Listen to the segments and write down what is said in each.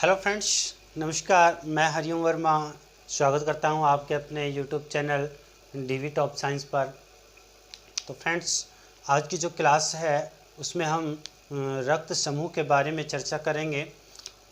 Hello friends, नमस्कार। मैं हरिओम वर्मा स्वागत करता हूं आपके अपने YouTube channel D V top science पर। तो फ्रेंड्स, आज की जो क्लास है उसमें हम रक्त समूह के बारे में चर्चा करेंगे।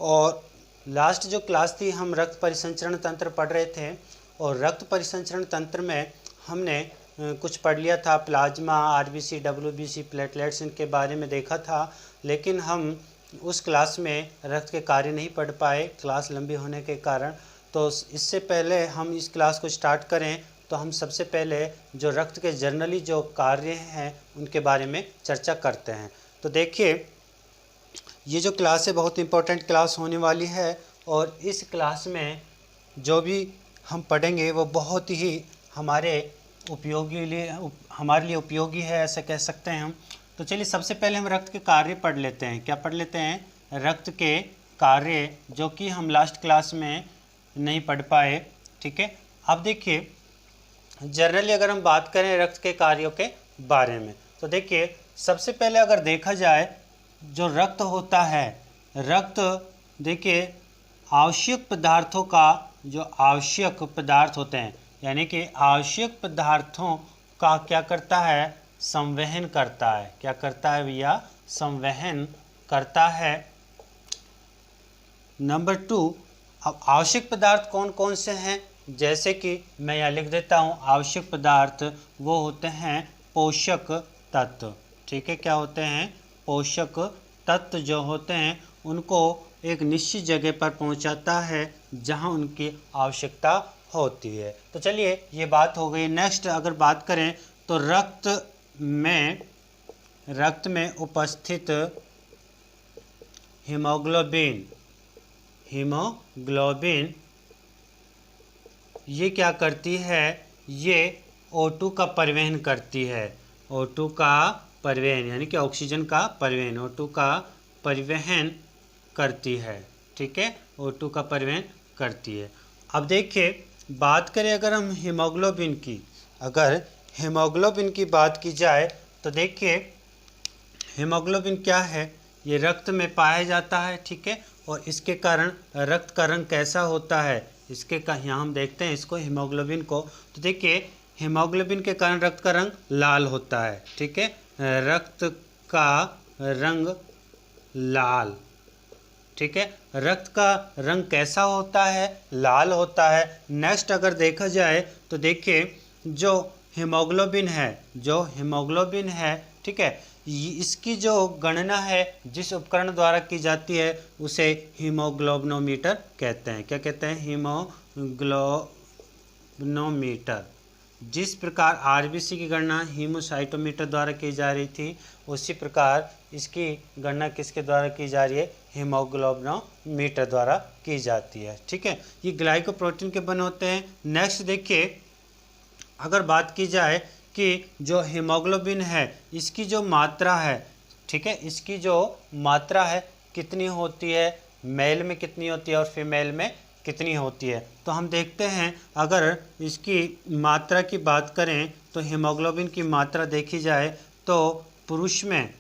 और लास्ट जो क्लास थी हम रक्त परिसंचरण तंत्र पढ़ रहे थे, और रक्त परिसंचरण तंत्र में हमने कुछ पढ़ लिया था। प्लाज्मा, आरबीसी, डब्ल्यूबीसी, प्लेटलेट्स, इनके बारे में देखा था। लेकिन हम उस क्लास में रक्त के कार्य नहीं पढ़ पाए, क्लास लंबी होने के कारण। तो इससे पहले हम इस क्लास को स्टार्ट करें तो हम सबसे पहले जो रक्त के जर्नली जो कार्य हैं उनके बारे में चर्चा करते हैं। तो देखिए, ये जो क्लास है बहुत इंपॉर्टेंट क्लास होने वाली है, और इस क्लास में जो भी हम पढ़ेंगे वो बहुत ही हमारे लिए उपयोगी है, ऐसा कह सकते हैं हम। तो चलिए सबसे पहले हम रक्त के कार्य पढ़ लेते हैं। क्या पढ़ लेते हैं? रक्त के कार्य, जो कि हम लास्ट क्लास में नहीं पढ़ पाए। ठीक है, अब देखिए, जनरली अगर हम बात करें रक्त के कार्यों के बारे में, तो देखिए सबसे पहले अगर देखा जाए, जो रक्त होता है, रक्त देखिए आवश्यक पदार्थों का, जो आवश्यक पदार्थ होते हैं, यानी कि आवश्यक पदार्थों का क्या करता है? संवहन करता है। क्या करता है भैया? संवहन करता है। नंबर 2, अब आवश्यक पदार्थ कौन कौन से हैं? जैसे कि मैं यहाँ लिख देता हूँ, आवश्यक पदार्थ वो होते हैं पोषक तत्व। ठीक है, क्या होते हैं? पोषक तत्व जो होते हैं उनको एक निश्चित जगह पर पहुँचाता है जहाँ उनकी आवश्यकता होती है। तो चलिए ये बात हो गई। नेक्स्ट अगर बात करें तो रक्त में उपस्थित हीमोग्लोबिन ये क्या करती है? ये O2 का परिवहन करती है। O2 का परिवहन यानी कि ऑक्सीजन का परिवहन, O2 का परिवहन करती है। ठीक है, O2 का परिवहन करती है। अब देखिए, बात करें अगर हम हीमोग्लोबिन की, अगर हीमोग्लोबिन की बात की जाए तो देखिए हीमोग्लोबिन क्या है? ये रक्त में पाया जाता है। ठीक है, और इसके कारण रक्त का रंग कैसा होता है? इसके का यहाँ हम देखते हैं इसको, हीमोग्लोबिन को। तो देखिए हीमोग्लोबिन के कारण रक्त का रंग लाल होता है। ठीक है, रक्त का रंग लाल। ठीक है, रक्त का रंग कैसा होता है? लाल होता है। नेक्स्ट अगर देखा जाए तो देखिए जो हीमोग्लोबिन है, ठीक है, इसकी जो गणना है जिस उपकरण द्वारा की जाती है उसे हीमोग्लोबिनोमीटर कहते हैं। क्या कहते हैं? हीमोग्लोबिनोमीटर। जिस प्रकार आरबीसी की गणना हीमोसाइटोमीटर द्वारा की जा रही थी, उसी प्रकार इसकी गणना किसके द्वारा की जा रही है? हीमोग्लोबिनोमीटर द्वारा की जाती है। ठीक है, ये ग्लाइकोप्रोटीन के बने होते हैं। नेक्स्ट देखिए, अगर बात की जाए कि जो हीमोग्लोबिन है इसकी जो मात्रा है, ठीक है, इसकी जो मात्रा है कितनी होती है? मेल में कितनी होती है और फीमेल में कितनी होती है? तो हम देखते हैं, अगर इसकी मात्रा की बात करें तो हीमोग्लोबिन की मात्रा देखी जाए तो पुरुष में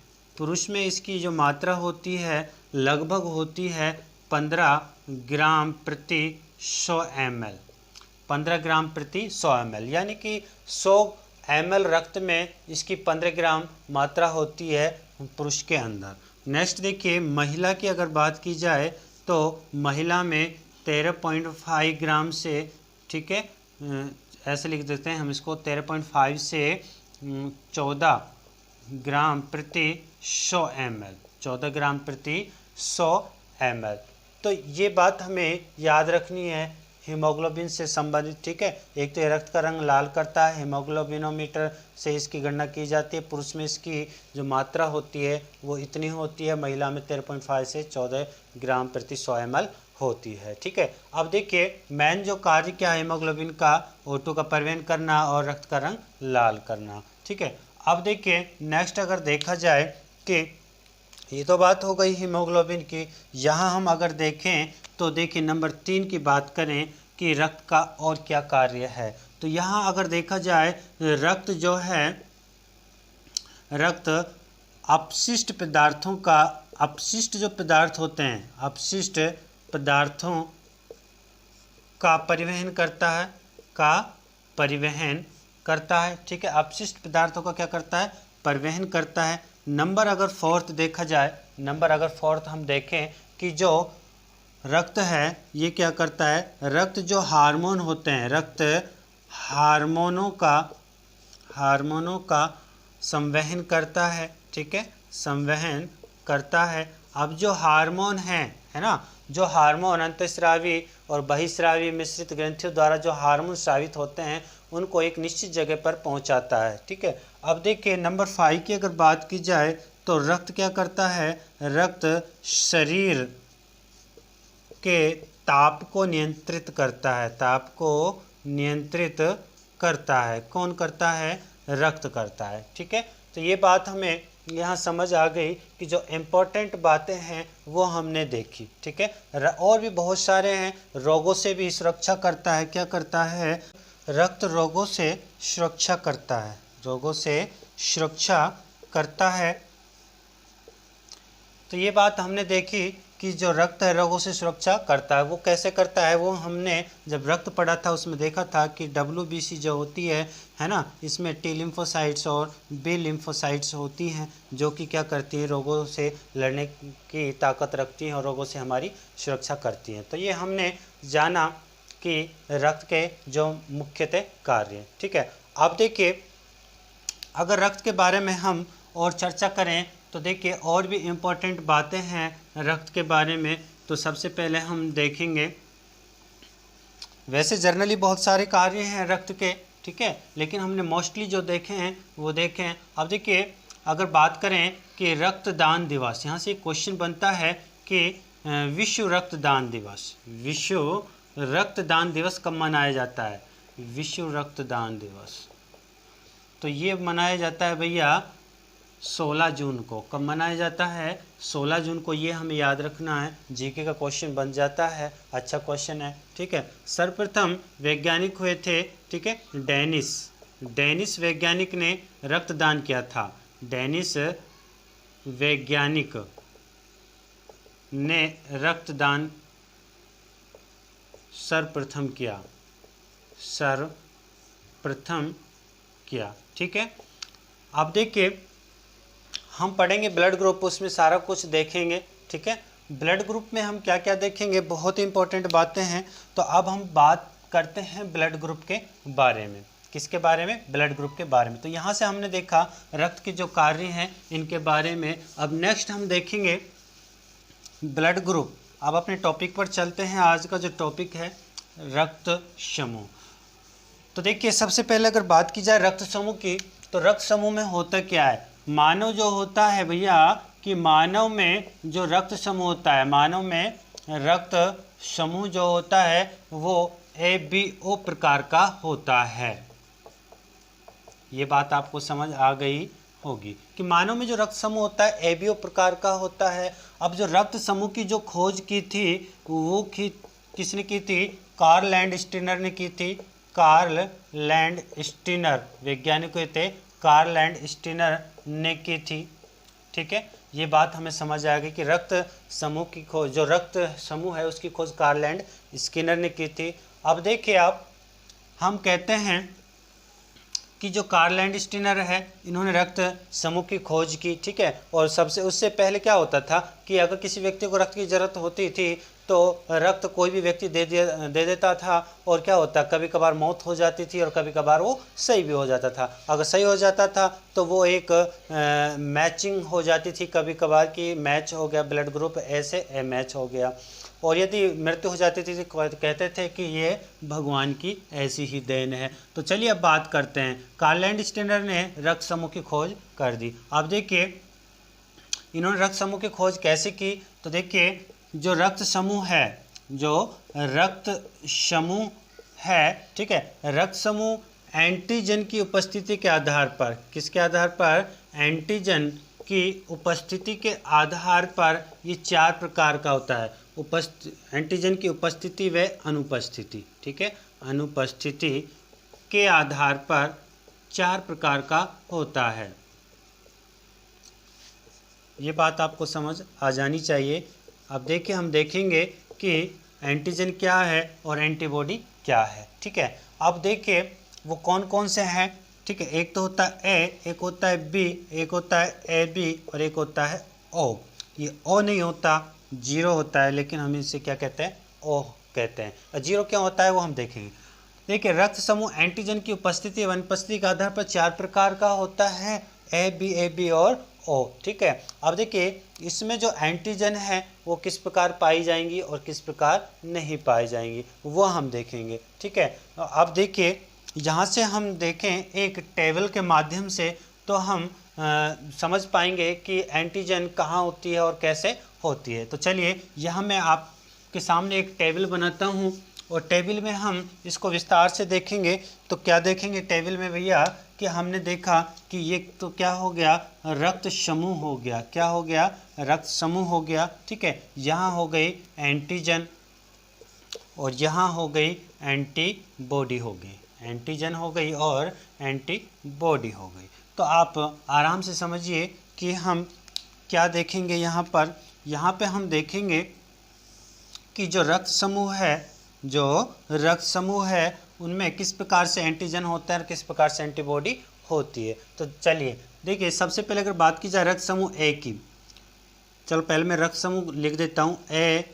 इसकी जो मात्रा होती है लगभग होती है 15 ग्राम प्रति 100 ml। 15 ग्राम प्रति 100 ml, यानी कि 100 ml रक्त में इसकी 15 ग्राम मात्रा होती है पुरुष के अंदर। नेक्स्ट देखिए, महिला की अगर बात की जाए तो महिला में 13.5 ग्राम से, ठीक है, ऐसे लिख देते हैं हम इसको, 13.5 से 14 ग्राम प्रति 100 ml, 14 ग्राम प्रति 100 ml। तो ये बात हमें याद रखनी है हीमोग्लोबिन से संबंधित। ठीक है, एक तो रक्त का रंग लाल करता है, हीमोग्लोबिनोमीटर से इसकी गणना की जाती है। पुरुष में इसकी जो मात्रा होती है वो इतनी होती है, महिला में 13.5 से 14 ग्राम प्रति 100 ml होती है। ठीक है, अब देखिए मेन जो कार्य क्या है हीमोग्लोबिन का? O2 का परिवहन करना और रक्त का रंग लाल करना। ठीक है, अब देखिए नेक्स्ट अगर देखा जाए कि ये तो बात हो गई हीमोग्लोबिन की। यहाँ हम अगर देखें तो देखिए नंबर 3 की बात करें कि रक्त का और क्या कार्य है। तो यहाँ अगर देखा जाए रक्त जो है, रक्त अपशिष्ट पदार्थों का, अपशिष्ट जो पदार्थ होते हैं, अपशिष्ट पदार्थों का परिवहन करता है, का परिवहन करता है। ठीक है, अपशिष्ट पदार्थों का क्या करता है, परिवहन करता है। नंबर अगर फोर्थ देखा जाए, नंबर अगर फोर्थ हम देखें कि जो रक्त है ये क्या करता है, रक्त जो हार्मोन होते हैं, रक्त हार्मोनों का संवहन करता है। ठीक है, संवहन करता है। अब जो हार्मोन है ना, जो हार्मोन अंतःस्रावी और बहिस्रावी मिश्रित ग्रंथियों द्वारा जो हार्मोन स्रावित होते हैं उनको एक निश्चित जगह पर पहुंचाता है। ठीक है, अब देखिए नंबर 5 की अगर बात की जाए तो रक्त क्या करता है, रक्त शरीर के ताप को नियंत्रित करता है, ताप को नियंत्रित करता है। कौन करता है, रक्त करता है। ठीक है, तो ये बात हमें यहाँ समझ आ गई कि जो इम्पोर्टेंट बातें हैं वो हमने देखी। ठीक है, और भी बहुत सारे हैं। रोगों से भी सुरक्षा करता है, क्या करता है, रक्त रोगों से सुरक्षा करता है, रोगों से सुरक्षा करता है। तो ये बात हमने देखी कि जो रक्त है रोगों से सुरक्षा करता है। वो कैसे करता है, वो हमने जब रक्त पढ़ा था उसमें देखा था कि WBC जो होती है ना, इसमें T लिम्फोसाइट्स और B लिम्फोसाइट्स होती हैं जो कि क्या करती है, रोगों से लड़ने की ताकत रखती हैं और रोगों से हमारी सुरक्षा करती हैं। तो ये हमने जाना कि रक्त के जो मुख्यतः कार्य हैं। ठीक है, अब देखिए अगर रक्त के बारे में हम और चर्चा करें तो देखिए और भी इम्पोर्टेंट बातें हैं रक्त के बारे में। तो सबसे पहले हम देखेंगे, वैसे जर्नली बहुत सारे कार्य हैं रक्त के, ठीक है, लेकिन हमने मोस्टली जो देखे हैं वो देखे हैं। अब देखिए अगर बात करें कि रक्तदान दिवस, यहाँ से क्वेश्चन बनता है कि विश्व रक्तदान दिवस, विश्व रक्तदान दिवस कब मनाया जाता है, विश्व रक्तदान दिवस तो ये मनाया जाता है भैया 16 जून को। कब मनाया जाता है, 16 जून को। ये हमें याद रखना है, जीके का क्वेश्चन बन जाता है, अच्छा क्वेश्चन है। ठीक है, सर्वप्रथम वैज्ञानिक हुए थे, ठीक है, डेनिस वैज्ञानिक ने रक्तदान किया था, डेनिस वैज्ञानिक ने रक्तदान सर्वप्रथम किया। ठीक है, अब देखिए हम पढ़ेंगे ब्लड ग्रुप, उसमें सारा कुछ देखेंगे। ठीक है, ब्लड ग्रुप में हम क्या क्या देखेंगे, बहुत इंपॉर्टेंट बातें हैं। तो अब हम बात करते हैं ब्लड ग्रुप के बारे में। किसके बारे में, ब्लड ग्रुप के बारे में। तो यहाँ से हमने देखा रक्त के जो कार्य हैं इनके बारे में। अब नेक्स्ट हम देखेंगे ब्लड ग्रुप। अब अपने टॉपिक पर चलते हैं। आज का जो टॉपिक है रक्त समूह। तो देखिए सबसे पहले अगर बात की जाए रक्त समूह की, तो रक्त समूह में होता क्या है, मानव जो होता है भैया कि मानव में जो रक्त समूह होता है, मानव में रक्त समूह जो होता है वो ABO प्रकार का होता है। ये बात आपको समझ आ गई होगी कि मानव में जो रक्त समूह होता है ABO प्रकार का होता है। अब जो रक्त समूह की जो खोज की थी वो किसने की थी, कार्ल लैंडस्टीनर ने की थी। कार्ल लैंडस्टीनर वैज्ञानिक हुए थे, कार्ल लैंडस्टीनर ने की थी। ठीक है, ये बात हमें समझ आ गई कि रक्त समूह की खोज, जो रक्त समूह है उसकी खोज कार्ल लैंडस्टीनर ने की थी। अब देखिए आप, हम कहते हैं कि जो कार्ल लैंडस्टीनर है इन्होंने रक्त समूह की खोज की। ठीक है, और सबसे उससे पहले क्या होता था कि अगर किसी व्यक्ति को रक्त की ज़रूरत होती थी तो रक्त कोई भी व्यक्ति दे देता था, और क्या होता, कभी कभार मौत हो जाती थी और कभी कभार वो सही भी हो जाता था। अगर सही हो जाता था तो वो एक मैचिंग हो जाती थी, कभी कभार कि मैच हो गया ब्लड ग्रुप, ऐसे मैच हो गया। और यदि मृत्यु हो जाती थी तो कहते थे कि ये भगवान की ऐसी ही देन है। तो चलिए अब बात करते हैं, कार्ल लैंडस्टीनर ने रक्त समूह की खोज कर दी। अब देखिए इन्होंने रक्त समूह की खोज कैसे की, तो देखिए जो रक्त समूह है, जो रक्त समूह है, ठीक है, रक्त समूह एंटीजन की उपस्थिति के आधार पर, किसके आधार पर, एंटीजन की उपस्थिति के आधार पर ये 4 प्रकार का होता है। एंटीजन की उपस्थिति व अनुपस्थिति, ठीक है, अनुपस्थिति के आधार पर 4 प्रकार का होता है। ये बात आपको समझ आ जानी चाहिए। अब देखिए हम देखेंगे कि एंटीजन क्या है और एंटीबॉडी क्या है। ठीक है, अब देखिए वो कौन कौन से हैं। ठीक है, एक तो होता है ए, एक होता है बी, एक होता है ए बी और एक होता है ओ। ये ओ नहीं होता, जीरो होता है, लेकिन हम इसे क्या कहते हैं, ओ कहते हैं। जीरो क्या होता है वो हम देखेंगे। देखिए रक्त समूह एंटीजन की उपस्थिति व अनुपस्थिति के आधार पर 4 प्रकार का होता है, ए बी और ओ। ठीक है, अब देखिए इसमें जो एंटीजन है वो किस प्रकार पाई जाएंगी और किस प्रकार नहीं पाई जाएंगी वो हम देखेंगे। ठीक है, अब देखिए यहाँ से हम देखें एक टेबल के माध्यम से तो हम समझ पाएंगे कि एंटीजन कहाँ होती है और कैसे होती है। तो चलिए यहाँ मैं आपके सामने एक टेबल बनाता हूँ और टेबल में हम इसको विस्तार से देखेंगे। तो क्या देखेंगे टेबल में भैया कि हमने देखा कि ये तो क्या हो गया, रक्त समूह हो गया। क्या हो गया, रक्त समूह हो गया। ठीक है, यहाँ हो गई एंटीजन और यहाँ हो गई एंटीबॉडी हो गई, एंटीजन हो गई और एंटीबॉडी हो गई। तो आप आराम से समझिए कि हम क्या देखेंगे यहाँ पर। यहाँ पे हम देखेंगे कि जो रक्त समूह है उनमें किस प्रकार से एंटीजन होता है और किस प्रकार से एंटीबॉडी होती है। तो चलिए देखिए, सबसे पहले अगर बात की जाए रक्त समूह ए की, चलो पहले मैं रक्त समूह लिख देता हूँ, ए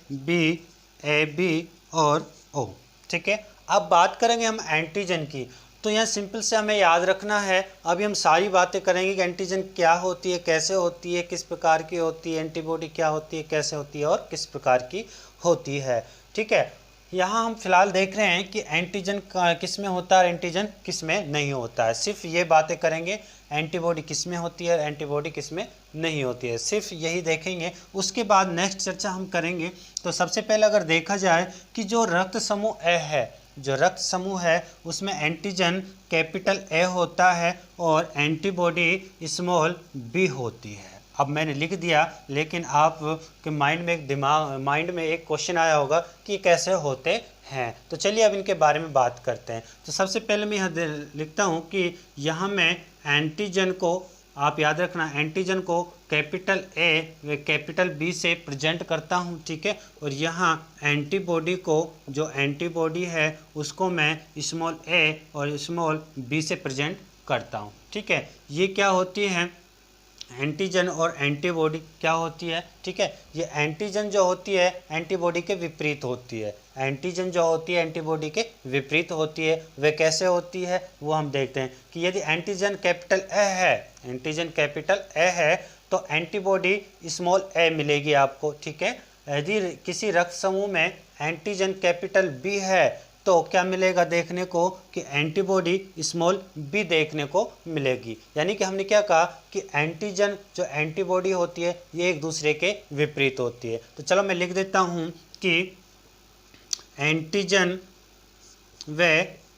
बी और ओ। ठीक है, अब बात करेंगे हम एंटीजन की। तो यहाँ सिंपल से हमें याद रखना है, अभी हम सारी बातें करेंगे कि एंटीजन क्या होती है, कैसे होती है, किस प्रकार की होती है, एंटीबॉडी क्या होती है, कैसे होती है और किस प्रकार की होती है। ठीक है, यहाँ हम फिलहाल देख रहे हैं कि एंटीजन किस में होता है और एंटीजन किस में नहीं होता है। सिर्फ ये बातें करेंगे, एंटीबॉडी किस में होती है, एंटीबॉडी किस में नहीं होती है, सिर्फ यही देखेंगे। उसके बाद नेक्स्ट चर्चा हम करेंगे। तो सबसे पहले अगर देखा जाए कि जो रक्त समूह ए है, जो रक्त समूह है उसमें एंटीजन कैपिटल ए होता है और एंटीबॉडी स्मॉल बी होती है। अब मैंने लिख दिया, लेकिन आप के माइंड में एक क्वेश्चन आया होगा कि कैसे होते हैं। तो चलिए अब इनके बारे में बात करते हैं। तो सबसे पहले मैं यहाँ लिखता हूँ कि यहाँ मैं एंटीजन को, आप याद रखना, एंटीजन को कैपिटल ए व कैपिटल बी से प्रेजेंट करता हूँ। ठीक है, और यहाँ एंटीबॉडी को, जो एंटीबॉडी है उसको मैं स्मॉल ए और स्मॉल बी से प्रेजेंट करता हूँ। ठीक है, ये क्या होती है, एंटीजन और एंटीबॉडी क्या होती है। ठीक है, ये एंटीजन जो होती है एंटीबॉडी के विपरीत होती है, एंटीजन जो होती है एंटीबॉडी के विपरीत होती है। वे कैसे होती है वो हम देखते हैं कि यदि एंटीजन कैपिटल ए है, एंटीजन कैपिटल ए है तो एंटीबॉडी स्मॉल ए मिलेगी आपको। ठीक है, यदि किसी रक्त समूह में एंटीजन कैपिटल बी है तो क्या मिलेगा देखने को कि एंटीबॉडी स्मॉल बी देखने को मिलेगी। यानी कि हमने क्या कहा कि एंटीजन जो एंटीबॉडी होती है ये एक दूसरे के विपरीत होती है। तो चलो मैं लिख देता हूँ कि एंटीजन व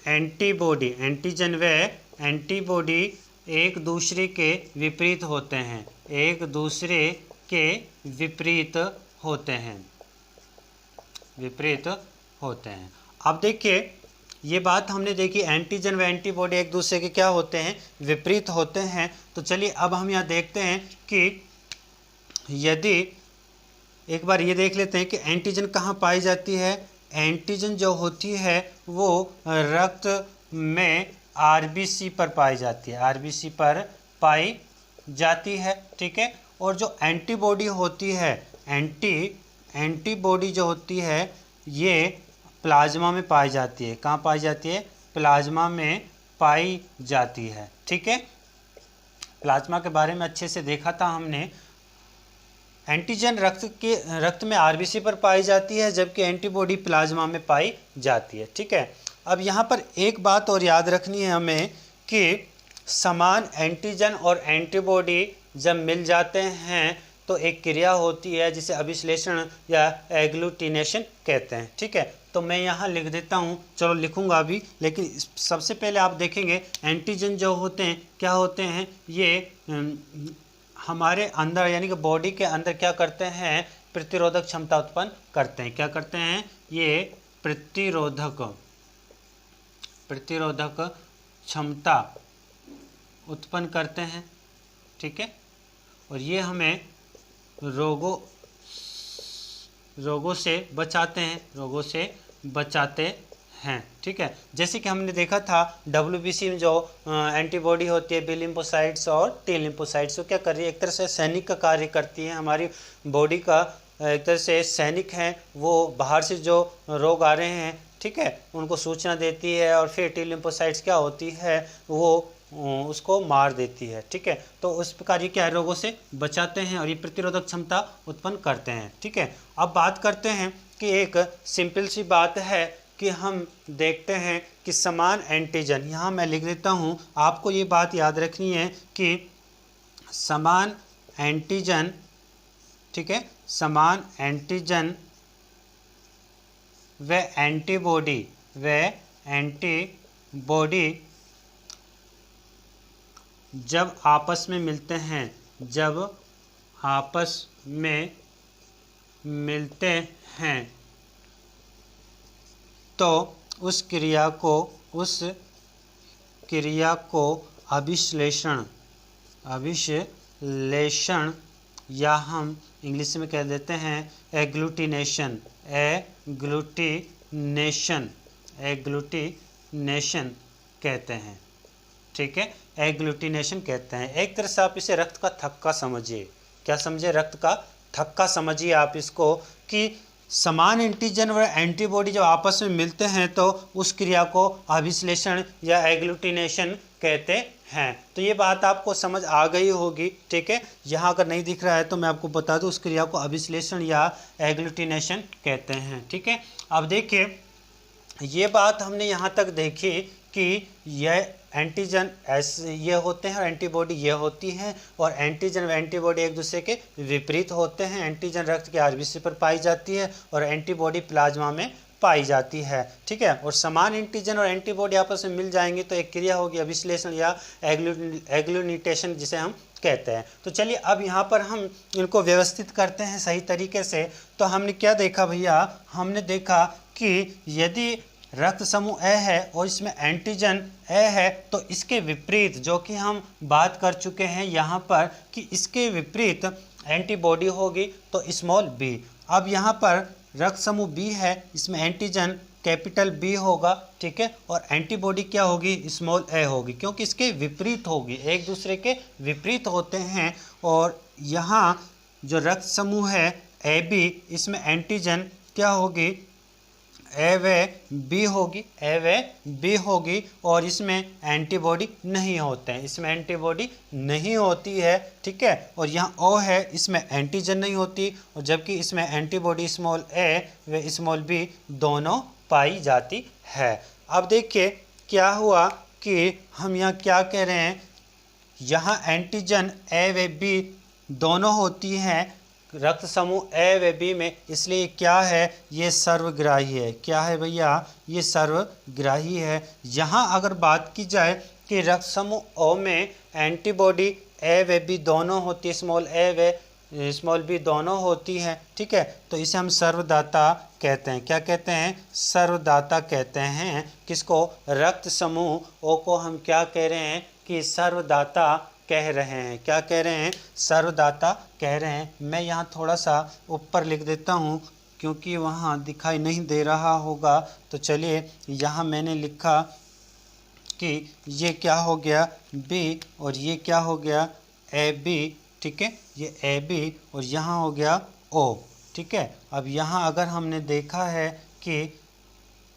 एंटीबॉडी, एंटीजन व एंटीबॉडी एक दूसरे के विपरीत होते हैं, एक दूसरे के विपरीत होते हैं, विपरीत होते हैं। अब देखिए ये बात हमने देखी, एंटीजन व एंटीबॉडी एक दूसरे के क्या होते हैं, विपरीत होते हैं। तो चलिए अब हम यहाँ देखते हैं कि यदि एक बार ये देख लेते हैं कि एंटीजन कहाँ पाई जाती है। एंटीजन जो होती है वो रक्त में आरबीसी पर पाई जाती है, आरबीसी पर पाई जाती है। ठीक है, और जो एंटीबॉडी होती है, एंटीबॉडी जो होती है ये प्लाज्मा में पाई जाती है। कहाँ पाई जाती है, प्लाज्मा में पाई जाती है। ठीक है, प्लाज्मा के बारे में अच्छे से देखा था हमने। एंटीजन रक्त में आरबीसी पर पाई जाती है जबकि एंटीबॉडी प्लाज्मा में पाई जाती है। ठीक है, अब यहाँ पर एक बात और याद रखनी है हमें कि समान एंटीजन और एंटीबॉडी जब मिल जाते हैं तो एक क्रिया होती है जिसे अभिश्लेषण या एग्लूटिनेशन कहते हैं। ठीक है, तो मैं यहाँ लिख देता हूँ, चलो लिखूँगा अभी, लेकिन सबसे पहले आप देखेंगे एंटीजन जो होते हैं क्या होते हैं, ये हमारे अंदर यानी कि बॉडी के अंदर क्या करते हैं, प्रतिरोधक क्षमता उत्पन्न करते हैं। क्या करते हैं, ये प्रतिरोधक क्षमता उत्पन्न करते हैं। ठीक है, और ये हमें रोगों रोगों से बचाते हैं, रोगों से बचाते हैं। ठीक है, जैसे कि हमने देखा था WBC में जो एंटीबॉडी होती है बी लिम्फोसाइट्स और टी लिम्फोसाइट्स, वो क्या कर रही है, एक तरह से सैनिक का कार्य करती है, हमारी बॉडी का एक तरह से सैनिक हैं, वो बाहर से जो रोग आ रहे हैं, ठीक है, उनको सूचना देती है, और फिर टी लिम्फोसाइट्स क्या होती है, वो उसको मार देती है। ठीक है, तो उस प्रकार ये क्या है, रोगों से बचाते हैं और ये प्रतिरोधक क्षमता उत्पन्न करते हैं। ठीक है, अब बात करते हैं कि एक सिंपल सी बात है कि हम देखते हैं कि समान एंटीजन, यहाँ मैं लिख देता हूँ, आपको ये बात याद रखनी है कि समान एंटीजन, ठीक है, समान एंटीजन व एंटीबॉडी जब आपस में मिलते हैं, जब आपस में मिलते हैं तो उस क्रिया को अभिश्लेषण या हम इंग्लिश में कह देते हैं एग्लूटिनेशन कहते हैं। ठीक है, एग्लूटिनेशन कहते हैं। एक तरह से आप इसे रक्त का थक्का समझिए। क्या समझिए, रक्त का थक्का समझिए आप इसको, कि समान एंटीजन और एंटीबॉडी जब आपस में मिलते हैं तो उस क्रिया को अभिश्लेषण या एग्लूटिनेशन कहते हैं। तो ये बात आपको समझ आ गई होगी। ठीक है, यहाँ अगर नहीं दिख रहा है तो मैं आपको बता दूँ, उस क्रिया को अभिश्लेषण या एग्लूटिनेशन कहते हैं। ठीक है, अब देखिए ये बात हमने यहाँ तक देखी कि यह एंटीजन ऐसे ये होते हैं और एंटीबॉडी ये होती हैं, और एंटीजन व एंटीबॉडी एक दूसरे के विपरीत होते हैं। एंटीजन रक्त के आरबीसी पर पाई जाती है और एंटीबॉडी प्लाज्मा में पाई जाती है। ठीक है, और समान एंटीजन और एंटीबॉडी आपस में मिल जाएंगे तो एक क्रिया होगी अभिश्लेषण या एग्लूटिनेशन, जिसे हम कहते हैं। तो चलिए अब यहाँ पर हम इनको व्यवस्थित करते हैं सही तरीके से। तो हमने क्या देखा भैया, हमने देखा कि यदि रक्त समूह ए है और इसमें एंटीजन ए है तो इसके विपरीत, जो कि हम बात कर चुके हैं यहाँ पर, कि इसके विपरीत एंटीबॉडी होगी तो स्मॉल बी। अब यहाँ पर रक्त समूह बी है, इसमें एंटीजन कैपिटल बी होगा। ठीक है, और एंटीबॉडी क्या होगी, स्मॉल ए होगी, क्योंकि इसके विपरीत होगी, एक दूसरे के विपरीत होते हैं। और यहाँ जो रक्त समूह है ए बी, इसमें एंटीजन क्या होगी, ए व बी होगी, और इसमें एंटीबॉडी नहीं होते हैं, इसमें एंटीबॉडी नहीं होती है। ठीक है, और यहाँ ओ है, इसमें एंटीजन नहीं होती, और जबकि इसमें एंटीबॉडी स्मॉल ए व स्मॉल बी दोनों पाई जाती है। अब देखिए क्या हुआ कि हम यहाँ क्या कह रहे हैं, यहाँ एंटीजन ए व बी दोनों होती हैं रक्त समूह ए व बी में, इसलिए क्या है, ये सर्वग्राही है। क्या है भैया, ये सर्वग्राही है। यहाँ अगर बात की जाए कि रक्त समूह ओ में एंटीबॉडी ए व बी दोनों होती है, स्मॉल ए व स्मॉल बी दोनों होती हैं। ठीक है, तो इसे हम सर्वदाता कहते हैं। क्या कहते हैं, सर्वदाता कहते हैं। किसको, रक्त समूह ओ को हम क्या कह रहे हैं, कि सर्वदाता कह रहे हैं। क्या कह रहे हैं, सर्वदाता कह रहे हैं। मैं यहाँ थोड़ा सा ऊपर लिख देता हूँ क्योंकि वहाँ दिखाई नहीं दे रहा होगा। तो चलिए यहाँ मैंने लिखा कि ये क्या हो गया, बी, और ये क्या हो गया, ए बी। ठीक है, ये ए बी, और यहाँ हो गया ओ। ठीक है, अब यहाँ अगर हमने देखा है कि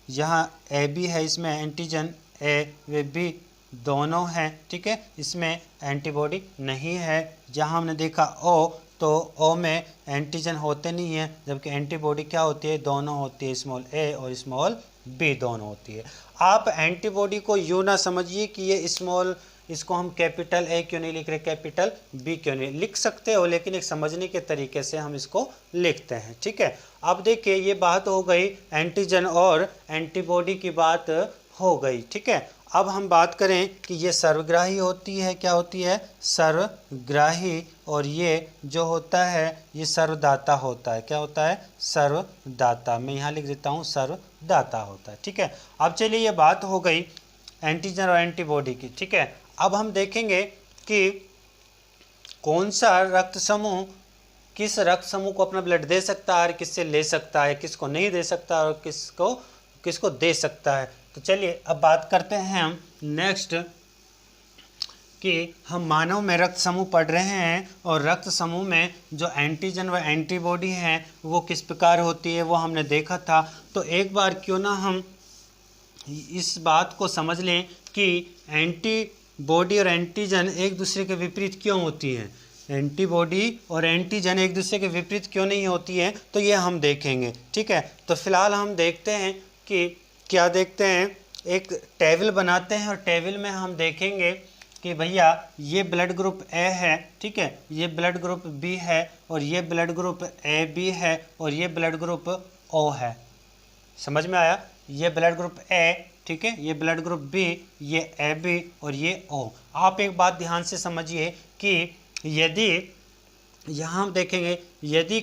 यहाँ ए बी है, इसमें एंटीजन ए व बी दोनों हैं। ठीक है, इसमें एंटीबॉडी नहीं है। जहाँ हमने देखा ओ, तो ओ में एंटीजन होते नहीं हैं, जबकि एंटीबॉडी क्या होती है, दोनों होती है, स्मॉल ए और स्मॉल बी दोनों होती है। आप एंटीबॉडी को यूँ ना समझिए कि ये स्मॉल, इसको हम कैपिटल ए क्यों नहीं लिख रहे, कैपिटल बी क्यों नहीं, लिख सकते हो, लेकिन एक समझने के तरीके से हम इसको लिखते हैं। ठीक है, अब देखिए ये बात हो गई एंटीजन और एंटीबॉडी की बात हो गई। ठीक है, अब हम बात करें कि ये सर्वग्राही होती है। क्या होती है, सर्वग्राही, और ये जो होता है ये सर्वदाता होता है। क्या होता है, सर्वदाता। मैं यहाँ लिख देता हूँ, सर्वदाता होता है। ठीक है, अब चलिए ये बात हो गई एंटीजन और एंटीबॉडी की। ठीक है, अब हम देखेंगे कि कौन सा रक्त समूह किस रक्त समूह को अपना ब्लड दे सकता है और किससे ले सकता है, किसको नहीं दे सकता और किसको किसको दे सकता है। तो चलिए अब बात करते हैं हम नेक्स्ट कि हम मानव में रक्त समूह पढ़ रहे हैं और रक्त समूह में जो एंटीजन व एंटीबॉडी हैं वो किस प्रकार होती है वो हमने देखा था। तो एक बार क्यों ना हम इस बात को समझ लें कि एंटीबॉडी और एंटीजन एक दूसरे के विपरीत क्यों होती हैं, एंटीबॉडी और एंटीजन एक दूसरे के विपरीत क्यों नहीं होती हैं, तो ये हम देखेंगे। ठीक है, तो फिलहाल हम देखते हैं कि क्या देखते हैं, एक टेबल बनाते हैं और टेबल में हम देखेंगे कि भैया ये ब्लड ग्रुप ए है, ठीक है, ये ब्लड ग्रुप बी है और ये ब्लड ग्रुप ए बी है और ये ब्लड ग्रुप ओ है। समझ में आया, ये ब्लड ग्रुप ए, ठीक है, ये ब्लड ग्रुप बी, ये ए बी और ये ओ। आप एक बात ध्यान से समझिए कि यदि यहाँ हम देखेंगे यदि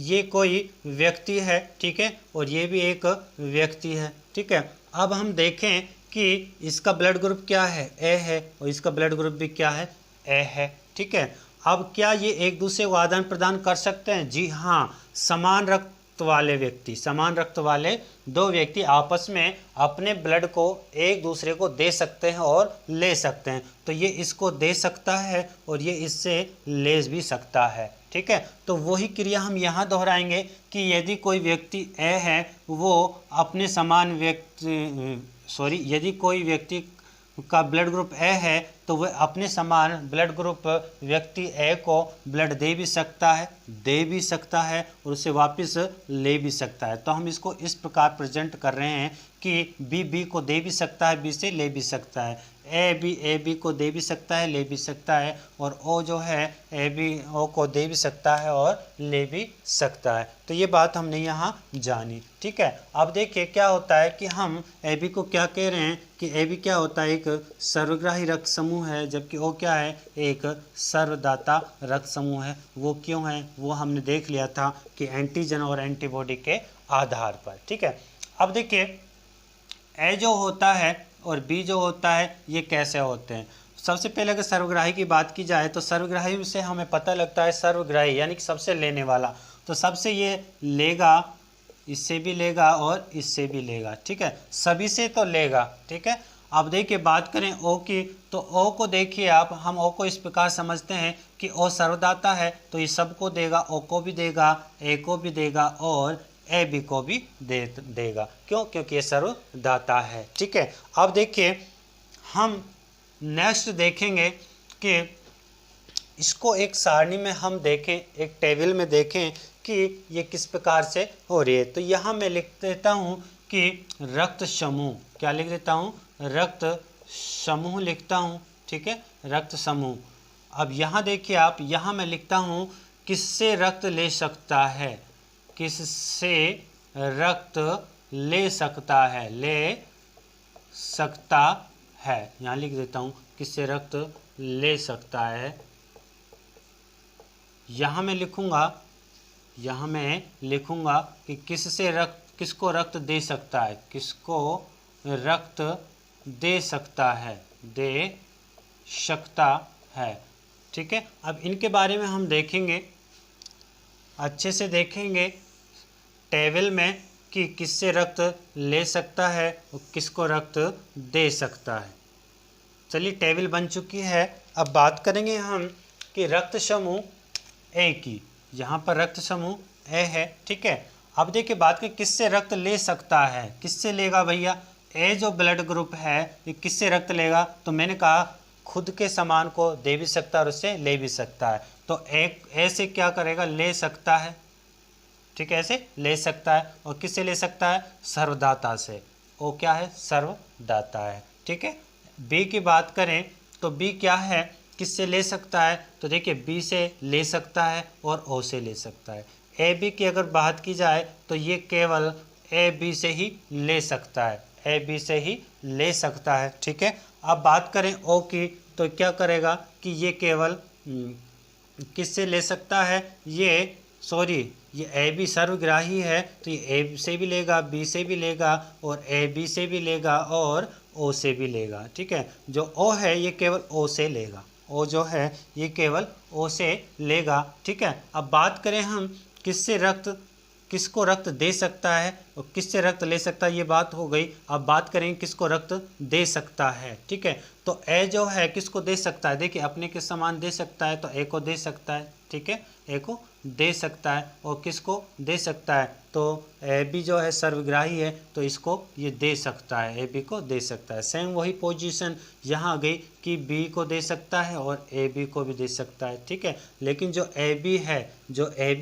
ये कोई व्यक्ति है, ठीक है, और ये भी एक व्यक्ति है, ठीक है। अब हम देखें कि इसका ब्लड ग्रुप क्या है, ए है, और इसका ब्लड ग्रुप भी क्या है, ए है, ठीक है। अब क्या ये एक दूसरे को आदान प्रदान कर सकते हैं? जी हाँ, समान रक्त वाले व्यक्ति, समान रक्त वाले दो व्यक्ति आपस में अपने ब्लड को एक दूसरे को दे सकते हैं और ले सकते हैं। तो ये इसको दे सकता है और ये इससे ले भी सकता है, ठीक है। तो वही क्रिया हम यहाँ दोहराएंगे कि यदि कोई व्यक्ति ए है वो अपने समान यदि कोई व्यक्ति का ब्लड ग्रुप ए है तो वह अपने समान ब्लड ग्रुप व्यक्ति ए को ब्लड दे भी सकता है और उसे वापस ले भी सकता है। तो हम इसको इस प्रकार प्रेजेंट कर रहे हैं कि बी को दे भी सकता है, बी से ले भी सकता है, ए बी को दे भी सकता है, ले भी सकता है, और ओ जो है ए बी ओ को दे भी सकता है और ले भी सकता है। तो ये बात हमने यहाँ जानी, ठीक है। अब देखिए क्या होता है कि हम ए बी को क्या कह रहे हैं कि ए बी क्या होता है, एक सर्वग्राही रक्त समूह है, जबकि ओ क्या है, एक सर्वदाता रक्त समूह है। वो क्यों है वो हमने देख लिया था कि एंटीजन और एंटीबॉडी के आधार पर, ठीक है। अब देखिए ए जो होता है और बी जो होता है ये कैसे होते हैं। सबसे पहले अगर सर्वग्राही की बात की जाए तो सर्वग्राही से हमें पता लगता है, सर्वग्राही यानी कि सबसे लेने वाला, तो सबसे ये लेगा, इससे भी लेगा और इससे भी लेगा, ठीक है, सभी से तो लेगा, ठीक है। अब देखिए बात करें ओ की, तो ओ को देखिए आप, हम ओ को इस प्रकार समझते हैं कि ओ सर्वदाता है तो ये सबको देगा, ओ को भी देगा, ए को भी देगा और ए बी को भी देगा। क्यों? क्योंकि ये सर्वदाता है, ठीक है। अब देखिए हम नेक्स्ट देखेंगे कि इसको एक सारणी में हम देखें, एक टेबल में देखें कि ये किस प्रकार से हो रही है। तो यहाँ मैं लिख देता हूँ कि रक्त समूह, क्या लिख देता हूँ, रक्त समूह लिखता हूँ, ठीक है, रक्त समूह। अब यहाँ देखिए आप, यहाँ मैं लिखता हूँ किससे रक्त ले सकता है, किससे रक्त ले सकता है, ले सकता है, यहाँ लिख देता हूँ किससे रक्त ले सकता है। यहाँ मैं लिखूँगा कि किसको रक्त दे सकता है, किसको रक्त दे सकता है, ठीक है। अब इनके बारे में हम देखेंगे, अच्छे से देखेंगे टेबल में कि किससे रक्त ले सकता है और किसको रक्त दे सकता है। चलिए टेबल बन चुकी है। अब बात करेंगे हम कि रक्त समूह ए की, यहाँ पर रक्त समूह ए है, ठीक है। अब देखिए बात करें किससे रक्त ले सकता है, किससे लेगा भैया, ए जो ब्लड ग्रुप है ये किससे रक्त लेगा, तो मैंने कहा खुद के समान को दे भी सकता है और उससे ले भी सकता है। तो एक ऐसे क्या करेगा, ले सकता है, ठीक है, ऐसे ले सकता है। और किससे ले सकता है, सर्वदाता से, वो क्या है, सर्वदाता है, ठीक है। बी की बात करें तो बी क्या है, किससे ले सकता है, तो देखिए बी से ले सकता है और ओ से ले सकता है। ए बी की अगर बात की जाए तो ये केवल ए बी से ही ले सकता है, ए बी से ही ले सकता है, ठीक है। अब बात करें ओ की तो क्या करेगा कि ये केवल किससे ले सकता है, ये ए बी सर्वग्राही है तो ये ए से भी लेगा, बी से भी लेगा और ए बी से भी लेगा और ओ से भी लेगा, ठीक है। जो ओ है ये केवल ओ से लेगा, ओ जो है ये केवल ओ से लेगा। ठीक है, अब बात करें हम किसको रक्त दे सकता है और किससे रक्त ले सकता है, ये बात हो गई। अब बात करें किसको रक्त दे सकता है। ठीक है, तो ए जो है किसको दे सकता है, देखिए अपने के समान दे सकता है तो ए को दे सकता है। ठीक है, ए को दे सकता है और किसको दे सकता है, तो ए बी जो है सर्वग्राही है तो इसको ये दे सकता है, ए बी को दे सकता है। सेम वही पोजीशन यहाँ गई कि बी को दे सकता है और ए बी को भी दे सकता है। ठीक है, लेकिन जो ए बी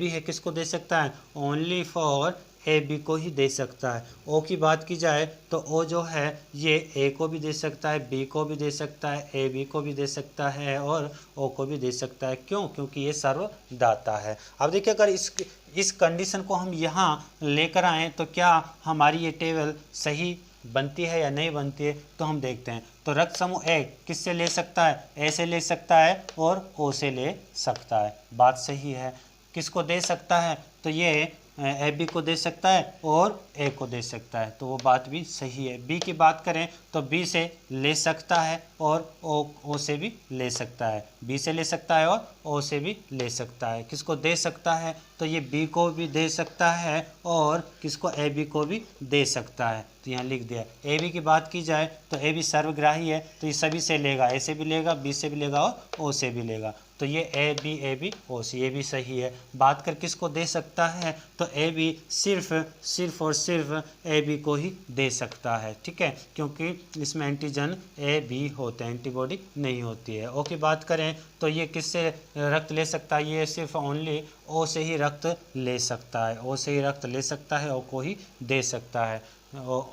है किसको दे सकता है, ओनली फॉर ए बी को ही दे सकता है। ओ की बात की जाए तो ओ जो है ये ए को भी दे सकता है, बी को भी दे सकता है, ए बी को भी दे सकता है और ओ को भी दे सकता है। क्यों? क्योंकि ये सर्वदाता है। अब देखिए अगर इस कंडीशन को हम यहाँ लेकर आएँ तो क्या हमारी ये टेबल सही बनती है या नहीं बनती है, तो हम देखते हैं। तो रक्त समूह ए किससे ले सकता है, ए से ले सकता है और ओ से ले सकता है, बात सही है। किसको दे सकता है, तो ये ए बी को दे सकता है और ए को दे सकता है, तो वो बात भी सही है। बी की बात करें तो बी से ले सकता है और ओ से भी ले सकता है, बी से ले सकता है और ओ से भी ले सकता है। किसको दे सकता है, तो ये बी को भी दे सकता है और किसको, ए बी को भी दे सकता है, तो यहाँ लिख दिया। ए बी की बात की जाए तो ए बी सर्वग्राही है तो ये सभी से लेगा, ए से भी लेगा, बी से भी लेगा और ओ से भी लेगा, तो ये ए बी ओ सी, ये भी सही है। बात कर किसको दे सकता है, तो ए बी सिर्फ और सिर्फ ए बी को ही दे सकता है। ठीक है, क्योंकि इसमें एंटीजन ए बी होते हैं, एंटीबॉडी नहीं होती है। ओ की बात करें तो ये किससे रक्त ले सकता है, ये सिर्फ ओनली ओ से ही रक्त ले सकता है, ओ से ही रक्त ले सकता है, ओ को ही दे सकता है, ओ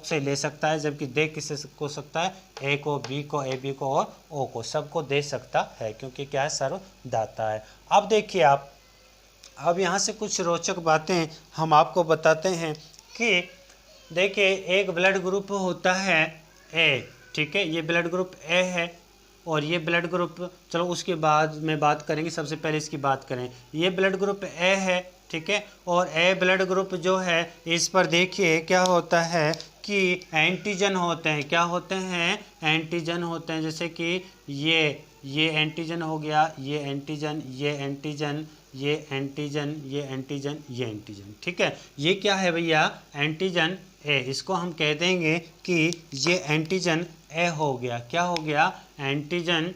से ले सकता है, जबकि दे किससे को सकता है, ए को, बी को, ए बी को और ओ को, सबको दे सकता है, क्योंकि क्या है, सर्वदाता है। अब देखिए आप, अब यहाँ से कुछ रोचक बातें हम आपको बताते हैं कि देखिए एक ब्लड ग्रुप होता है ए। ठीक है, ये ब्लड ग्रुप ए है और ये ब्लड ग्रुप, चलो उसके बाद में बात करेंगे, सबसे पहले इसकी बात करें। ये ब्लड ग्रुप ए है, ठीक है, और ए ब्लड ग्रुप जो है इस पर देखिए क्या होता है कि एंटीजन होते हैं। क्या होते हैं, एंटीजन होते हैं, जैसे कि ये एंटीजन हो गया, ये एंटीजन, ये एंटीजन, ये एंटीजन, ये एंटीजन, ये एंटीजन। ठीक है, ये क्या है भैया, एंटीजन ए, इसको हम कह देंगे कि ये एंटीजन ए हो गया। क्या हो गया, एंटीजन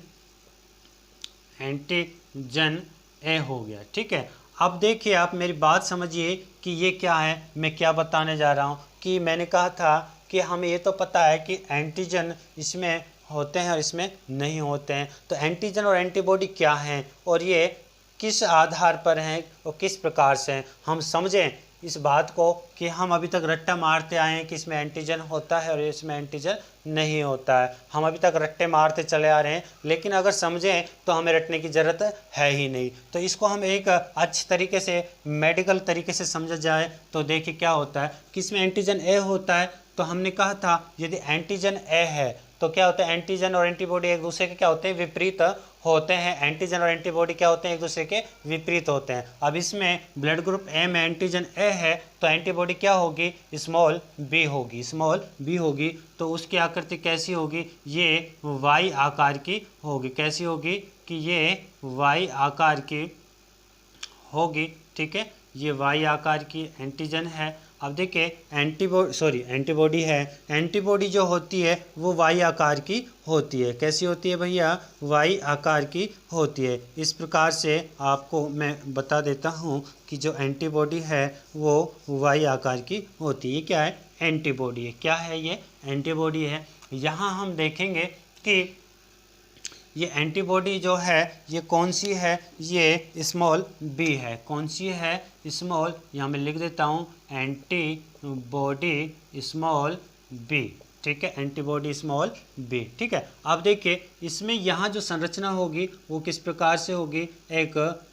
ए हो गया। ठीक है, अब देखिए आप मेरी बात समझिए कि ये क्या है, मैं क्या बताने जा रहा हूँ कि मैंने कहा था कि हमें ये तो पता है कि एंटीजन इसमें होते हैं और इसमें नहीं होते हैं। तो एंटीजन और एंटीबॉडी क्या हैं और ये किस आधार पर हैं और किस प्रकार से हैं, हम समझें इस बात को कि हम अभी तक रट्टा मारते आए हैं कि इसमें एंटीजन होता है और इसमें एंटीजन नहीं होता है। हम अभी तक रट्टे मारते चले आ रहे हैं, लेकिन अगर समझें तो हमें रटने की ज़रूरत है ही नहीं। तो इसको हम एक अच्छे तरीके से, मेडिकल तरीके से समझा जाए तो देखिए क्या होता है कि इसमें एंटीजन ए होता है। तो हमने कहा था यदि एंटीजन ए है तो क्या होता है, एंटीजन और एंटीबॉडी एक दूसरे के क्या होते हैं, विपरीत होते हैं। एंटीजन और एंटीबॉडी क्या होते हैं, एक दूसरे के विपरीत होते हैं। अब इसमें ब्लड ग्रुप ए में एंटीजन ए है तो एंटीबॉडी क्या होगी, स्मॉल बी होगी, स्मॉल बी होगी। तो उसकी आकृति कैसी होगी, ये वाई आकार की होगी। कैसी होगी कि ये वाई आकार की होगी। ठीक है, ये वाई आकार की एंटीजन है। अब देखिए एंटीबॉडी है, एंटीबॉडी जो होती है वो वाई आकार की होती है। कैसी होती है भैया, वाई आकार की होती है। इस प्रकार से आपको मैं बता देता हूँ कि जो एंटीबॉडी है वो वाई आकार की होती है। ये क्या है, एंटीबॉडी है। क्या है ये, एंटीबॉडी है। यहाँ हम देखेंगे कि ये एंटीबॉडी जो है ये कौन सी है, ये स्मॉल बी है। कौन सी है, स्मॉल, यहाँ मैं लिख देता हूँ एंटीबॉडी स्मॉल बी। ठीक है, एंटीबॉडी स्मॉल बी। ठीक है, अब देखिए इसमें यहाँ जो संरचना होगी वो किस प्रकार से होगी, एक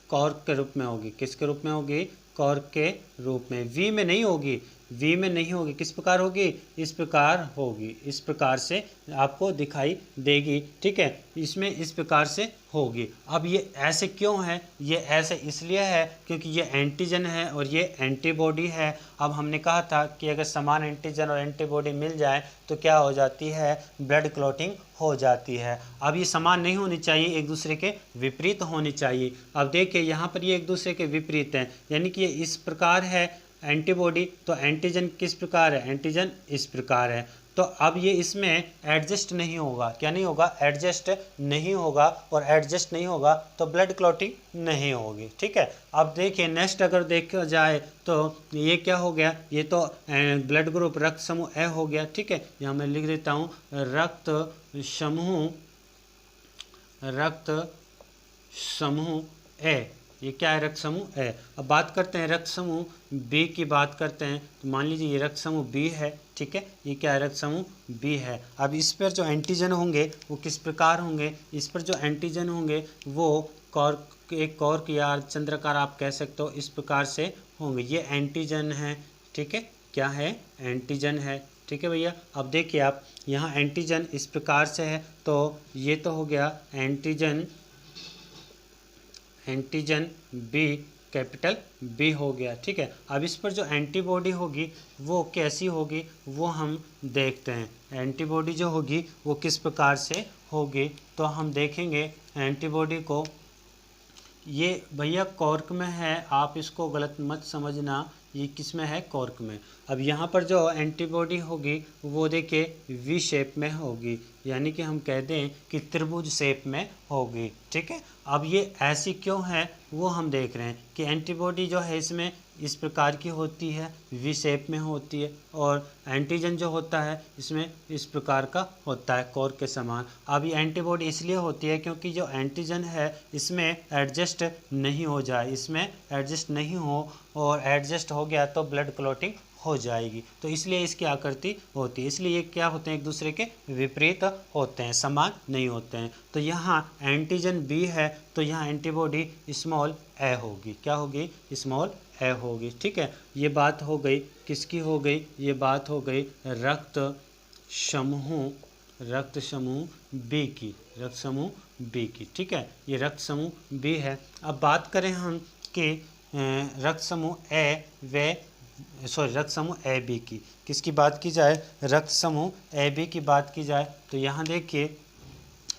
कॉर्क के रूप में होगी। किसके रूप में होगी, कॉर्क के रूप में। वी में नहीं होगी, वी में नहीं होगी, किस प्रकार होगी, इस प्रकार होगी, इस प्रकार से आपको दिखाई देगी, ठीक है, इसमें इस प्रकार से होगी। अब ये ऐसे क्यों है, ये ऐसे इसलिए है क्योंकि ये एंटीजन है और ये एंटीबॉडी है। अब हमने कहा था कि अगर समान एंटीजन और एंटीबॉडी मिल जाए तो क्या हो जाती है, ब्लड क्लॉटिंग हो जाती है। अब ये समान नहीं होनी चाहिए, एक दूसरे के विपरीत होनी चाहिए। अब देखिए यहाँ पर ये एक दूसरे के विपरीत हैं, यानी कि ये इस प्रकार है एंटीबॉडी, तो एंटीजन किस प्रकार है, एंटीजन इस प्रकार है। तो अब ये इसमें एडजस्ट नहीं होगा, क्या नहीं होगा, एडजस्ट नहीं होगा, और एडजस्ट नहीं होगा तो ब्लड क्लॉटिंग नहीं होगी, ठीक है। अब देखिए नेक्स्ट अगर देखा जाए तो ये क्या हो गया, ये तो ब्लड ग्रुप रक्त समूह ए हो गया, ठीक है। यहाँ मैं लिख देता हूँ रक्त समूह ए, ये क्या है, रक्त समूह ए। अब बात करते हैं रक्त समूह बी की बात करते हैं, तो मान लीजिए ये रक्त समूह बी है, ठीक है, ये क्या है, रक्त समूह बी है। अब इस पर जो एंटीजन होंगे वो किस प्रकार होंगे, इस पर जो एंटीजन होंगे वो एक कॉर्क या चंद्राकार आप कह सकते हो, इस प्रकार से होंगे। ये एंटीजन है, ठीक है, क्या है, एंटीजन है, ठीक है भैया। अब देखिए आप यहाँ एंटीजन इस प्रकार से है, तो ये तो हो गया एंटीजन बी, कैपिटल बी हो गया, ठीक है। अब इस पर जो एंटीबॉडी होगी वो कैसी होगी वो हम देखते हैं। एंटीबॉडी जो होगी वो किस प्रकार से होगी, तो हम देखेंगे एंटीबॉडी को। ये भैया कॉर्क में है, आप इसको गलत मत समझना, ये किस में है, कॉर्क में। अब यहाँ पर जो एंटीबॉडी होगी वो देखिए वी शेप में होगी, यानी कि हम कह दें कि त्रिभुज शेप में होगी, ठीक है। अब ये ऐसी क्यों है वो हम देख रहे हैं कि एंटीबॉडी जो है इसमें इस प्रकार की होती है, वी शेप में होती है, और एंटीजन जो होता है इसमें इस प्रकार का होता है, कॉर्क के समान। अब ये एंटीबॉडी इसलिए होती है क्योंकि जो एंटीजन है इसमें एडजस्ट नहीं हो जाए, इसमें एडजस्ट नहीं हो, और एडजस्ट हो गया तो ब्लड क्लॉटिंग हो जाएगी, तो इसलिए इसकी आकृति होती है। इसलिए ये क्या होते हैं, एक दूसरे के विपरीत होते हैं, समान नहीं होते हैं। तो यहाँ एंटीजन बी है तो यहाँ एंटीबॉडी स्मॉल ए होगी, क्या होगी, स्मॉल ए होगी, ठीक है। ये बात हो गई किसकी हो गई, ये बात हो गई रक्त समूह बी की, रक्त समूह बी की, ठीक है, ये रक्त समूह बी है। अब बात करें हम कि रक्त समूह ए रक्त समूह ए बी की, किसकी बात की जाए, रक्त समूह ए बी की बात की जाए, तो यहाँ देखिए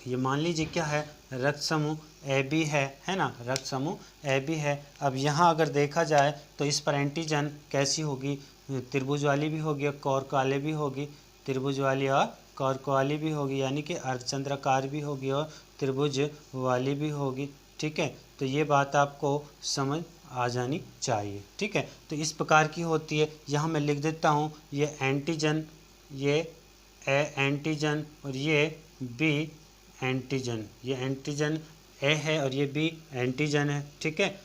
ये मान लीजिए क्या है, रक्त समूह ए बी है ना, रक्त समूह ए बी है। अब यहाँ अगर देखा जाए तो इस पर एंटीजन कैसी होगी, त्रिभुज वाली भी होगी और कॉर्क वाली भी होगी, त्रिभुज वाली और कॉर्क वाली भी होगी, यानी कि अर्धचंद्राकार भी होगी और त्रिभुज वाली भी होगी, ठीक है। तो ये बात आपको समझ आ जानी चाहिए, ठीक है। तो इस प्रकार की होती है। यहाँ मैं लिख देता हूँ ये एंटीजन, ये ए एंटीजन और ये बी एंटीजन, ये एंटीजन ए है और ये बी एंटीजन है, ठीक है।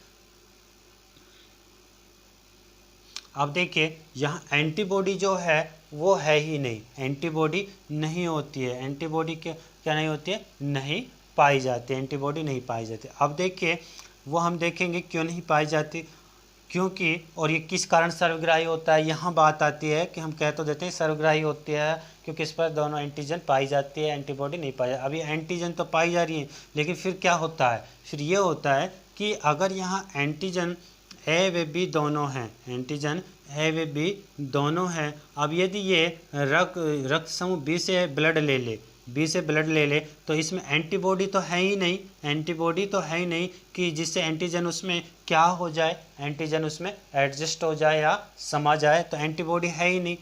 अब देखिए यहाँ एंटीबॉडी जो है वो है ही नहीं, एंटीबॉडी नहीं होती है, एंटीबॉडी क्या नहीं होती है, नहीं पाई जाती, एंटीबॉडी नहीं पाई जाती। अब देखिए वो हम देखेंगे क्यों नहीं पाई जाती, क्योंकि और ये किस कारण सर्वग्राही होता है। यहाँ बात आती है कि हम कह तो देते हैं सर्वग्राही होती है क्योंकि इस पर दोनों एंटीजन पाई जाती है, एंटीबॉडी नहीं पाई जाती। अभी एंटीजन तो पाई जा रही है, लेकिन फिर क्या होता है, फिर ये होता है कि अगर यहाँ एंटीजन ए व बी दोनों हैं, एंटीजन ए व बी दोनों हैं। अब यदि ये रक्त समूह बी से ब्लड ले ले तो इसमें एंटीबॉडी तो है ही नहीं, एंटीबॉडी तो है ही नहीं कि जिससे एंटीजन उसमें क्या हो जाए, एंटीजन उसमें एडजस्ट हो जाए या समा जाए, तो एंटीबॉडी है ही नहीं।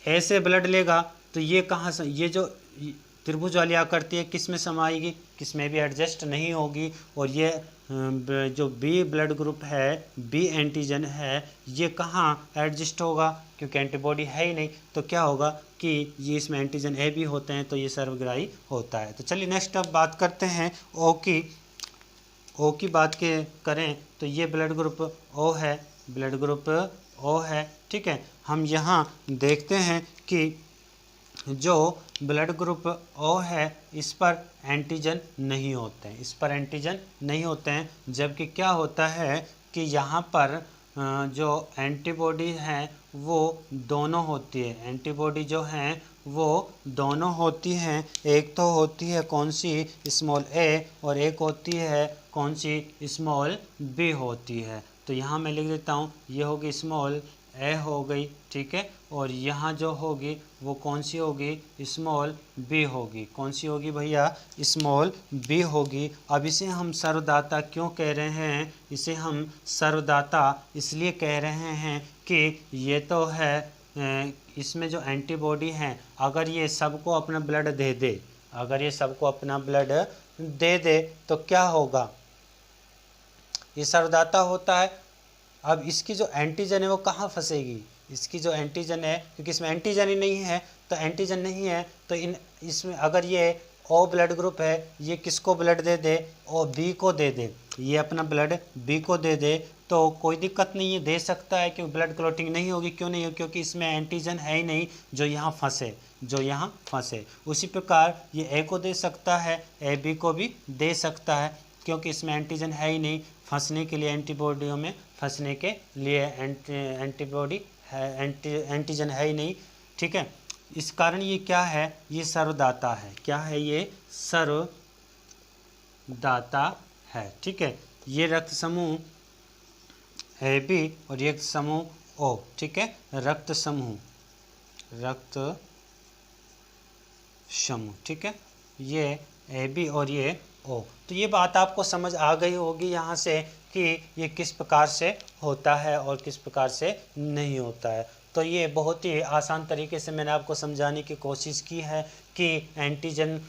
ए से ब्लड लेगा तो ये कहाँ से, ये जो त्रिभुज वाली आकृति है किस में समाएगी, किस में भी एडजस्ट नहीं होगी। और ये जो बी ब्लड ग्रुप है, बी एंटीजन है, ये कहाँ एडजस्ट होगा, क्योंकि एंटीबॉडी है ही नहीं। तो क्या होगा कि ये इसमें एंटीजन ए भी होते हैं, तो ये सर्वग्राही होता है। तो चलिए नेक्स्ट अब बात करते हैं ओ की बात करें तो ये ब्लड ग्रुप ओ है, ब्लड ग्रुप ओ है, ठीक है। हम यहाँ देखते हैं कि जो ब्लड ग्रुप ओ है इस पर एंटीजन नहीं होते हैं, इस पर एंटीजन नहीं होते हैं, जबकि क्या होता है कि यहाँ पर जो एंटीबॉडी हैं वो दोनों होती है, एंटीबॉडी जो हैं वो दोनों होती हैं। एक तो होती है कौन सी, स्मॉल ए, और एक होती है कौन सी, स्मॉल बी होती है। तो यहाँ मैं लिख देता हूँ, ये होगी स्मॉल ए हो गई, ठीक है, और यहाँ जो होगी वो कौन सी होगी, स्मॉल बी होगी। कौन सी होगी भैया, स्मॉल बी होगी। अब इसे हम सर्वदाता क्यों कह रहे हैं, इसे हम सर्वदाता इसलिए कह रहे हैं कि ये तो है इसमें जो एंटीबॉडी हैं, अगर ये सबको अपना ब्लड दे दे, अगर ये सबको अपना ब्लड दे दे तो क्या होगा, ये सर्वदाता होता है। अब इसकी जो एंटीजन है वो कहाँ फंसेगी, इसकी जो एंटीजन है, क्योंकि इसमें एंटीजन ही नहीं है, तो एंटीजन नहीं है तो इसमें अगर ये ओ ब्लड ग्रुप है, ये किसको ब्लड दे दे, ओ बी को दे दे, ये अपना ब्लड बी को दे दे तो कोई दिक्कत नहीं है, दे सकता है, क्योंकि ब्लड क्लॉटिंग नहीं होगी। क्यों नहीं होगी, क्योंकि इसमें एंटीजन है ही नहीं जो यहाँ फंसे, जो यहाँ फंसे। उसी प्रकार ये ए को दे सकता है, ए बी को भी दे सकता है, क्योंकि इसमें एंटीजन है ही नहीं। फंसने के लिए एंटीबॉडियों में फंसने के लिए एंटीबॉडी है, एंटीजन है ही नहीं, ठीक है। इस कारण ये क्या है, ये सर्वदाता है। क्या है, ये सर्वदाता है, ठीक है। ये रक्त समूह ए बी और ये रक्त समूह ओ, ठीक है, रक्त समूह ठीक है, ये ए बी और ये ओ। तो ये बात आपको समझ आ गई होगी यहाँ से कि ये किस प्रकार से होता है और किस प्रकार से नहीं होता है। तो ये बहुत ही आसान तरीके से मैंने आपको समझाने की कोशिश की है कि एंटीजन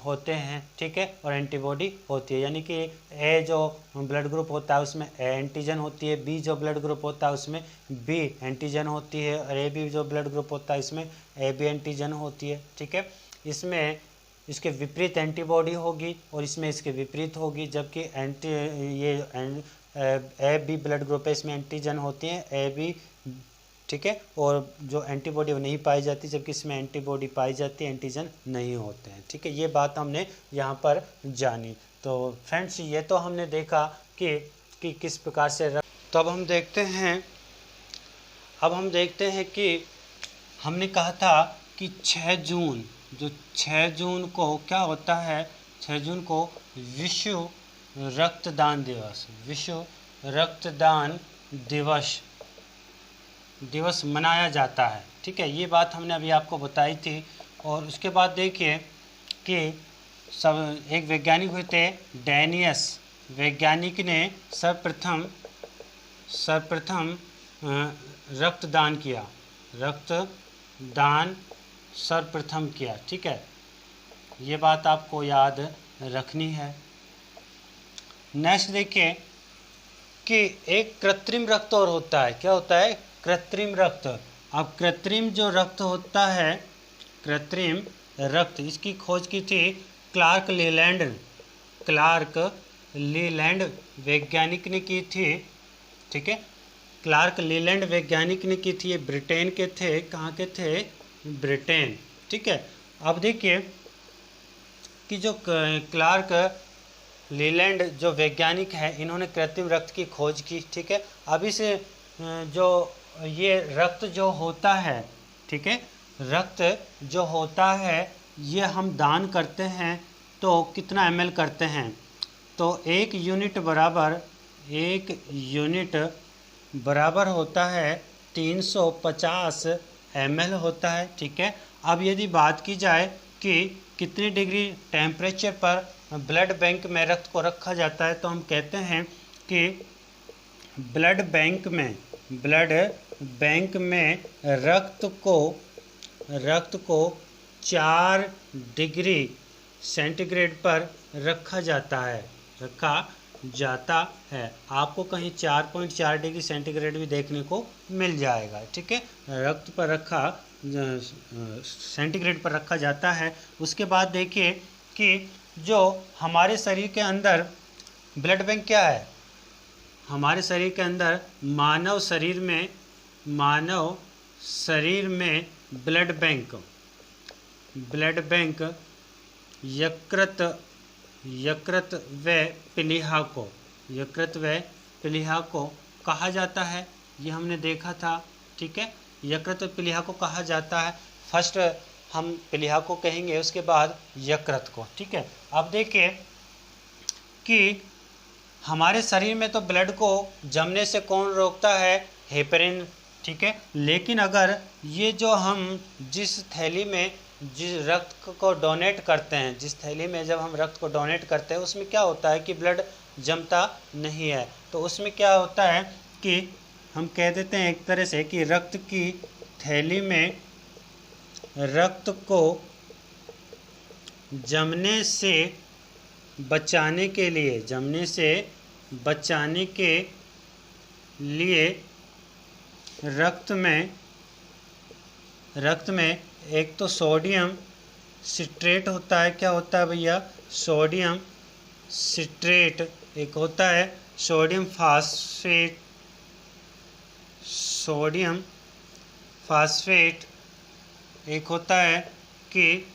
होते हैं, ठीक है, और एंटीबॉडी होती है। यानी कि ए जो ब्लड ग्रुप होता है उसमें ए एंटीजन होती है, बी जो ब्लड ग्रुप होता है उसमें बी एंटीजन होती है, और ए बी जो ब्लड ग्रुप होता है इसमें ए बी एंटीजन होती है, ठीक है। इसमें इसके विपरीत एंटीबॉडी होगी और इसमें इसके विपरीत होगी, जबकि ये ए बी ब्लड ग्रुप है इसमें एंटीजन होती हैं ए बी, ठीक है, और जो एंटीबॉडी वो नहीं पाई जाती, जबकि इसमें एंटीबॉडी पाई जाती है, एंटीजन नहीं होते हैं, ठीक है। ये बात हमने यहाँ पर जानी। तो फ्रेंड्स ये तो हमने देखा कि किस प्रकार से तो अब हम देखते हैं कि हमने कहा था कि 6 जून, जो 6 जून को क्या होता है, 6 जून को विश्व रक्तदान दिवस, विश्व रक्तदान दिवस मनाया जाता है, ठीक है। ये बात हमने अभी आपको बताई थी। और उसके बाद देखिए कि सब एक वैज्ञानिक हुए थे डैनियस, वैज्ञानिक ने सर्वप्रथम रक्तदान किया, रक्तदान सर्वप्रथम किया, ठीक है। ये बात आपको याद रखनी है। नेक्स्ट देखिए कि एक कृत्रिम रक्त और होता है, क्या होता है, कृत्रिम रक्त। अब कृत्रिम जो रक्त होता है, कृत्रिम रक्त, इसकी खोज की थी क्लार्क लीलैंड वैज्ञानिक ने की थी, ठीक है। क्लार्क लीलैंड वैज्ञानिक ने की थी, ये ब्रिटेन के थे, कहाँ के थे, ब्रिटेन, ठीक है। अब देखिए कि जो क्लार्क लीलैंड जो वैज्ञानिक है, इन्होंने कृत्रिम रक्त की खोज की, ठीक है। अब इस जो ये रक्त जो होता है, ठीक है, रक्त जो होता है ये हम दान करते हैं तो कितना ml करते हैं, तो 1 यूनिट बराबर होता है 350 ml होता है, ठीक है। अब यदि बात की जाए कि कितने डिग्री टेम्परेचर पर ब्लड बैंक में रक्त को रखा जाता है, तो हम कहते हैं कि ब्लड बैंक में रक्त को 4 डिग्री सेंटीग्रेड पर रखा जाता है। आपको कहीं 4.4 डिग्री सेंटीग्रेड भी देखने को मिल जाएगा, ठीक है। रक्त पर सेंटीग्रेड पर रखा जाता है। उसके बाद देखिए कि जो हमारे शरीर के अंदर ब्लड बैंक क्या है, हमारे शरीर के अंदर मानव शरीर में ब्लड बैंक यकृत व प्लीहा को कहा जाता है, ये हमने देखा था। ठीक है, यकृत और प्लीहा को कहा जाता है। फर्स्ट हम प्लीहा को कहेंगे, उसके बाद यकृत को। ठीक है, अब देखिए कि हमारे शरीर में तो ब्लड को जमने से कौन रोकता है? हेपरिन। ठीक है, लेकिन अगर ये जो हम जिस थैली में जिस रक्त को डोनेट करते हैं, जिस थैली में जब हम रक्त को डोनेट करते हैं, उसमें क्या होता है कि ब्लड जमता नहीं है। तो उसमें क्या होता है कि हम कह देते हैं एक तरह से कि रक्त की थैली में रक्त को जमने से बचाने के लिए, जमने से बचाने के लिए रक्त में एक तो सोडियम सिट्रेट होता है। क्या होता है भैया? Sodium citrate. एक होता है सोडियम फास्फेट, सोडियम फास्फेट। एक होता है कि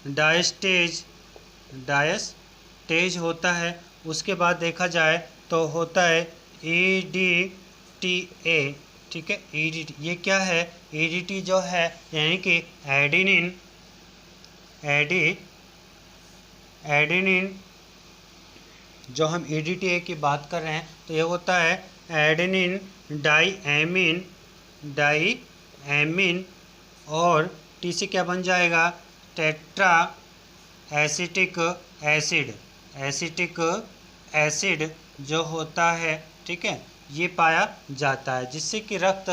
डायस्टेज होता है। उसके बाद देखा जाए तो होता है EDTA। ठीक है, EDT ये क्या है? EDT जो है यानी कि एडेनिन जो हम EDTA की बात कर रहे हैं, तो ये होता है एडेनिन डाईएमीन और T से क्या बन जाएगा? टेट्रा एसिटिक एसिड जो होता है। ठीक है, ये पाया जाता है, जिससे कि रक्त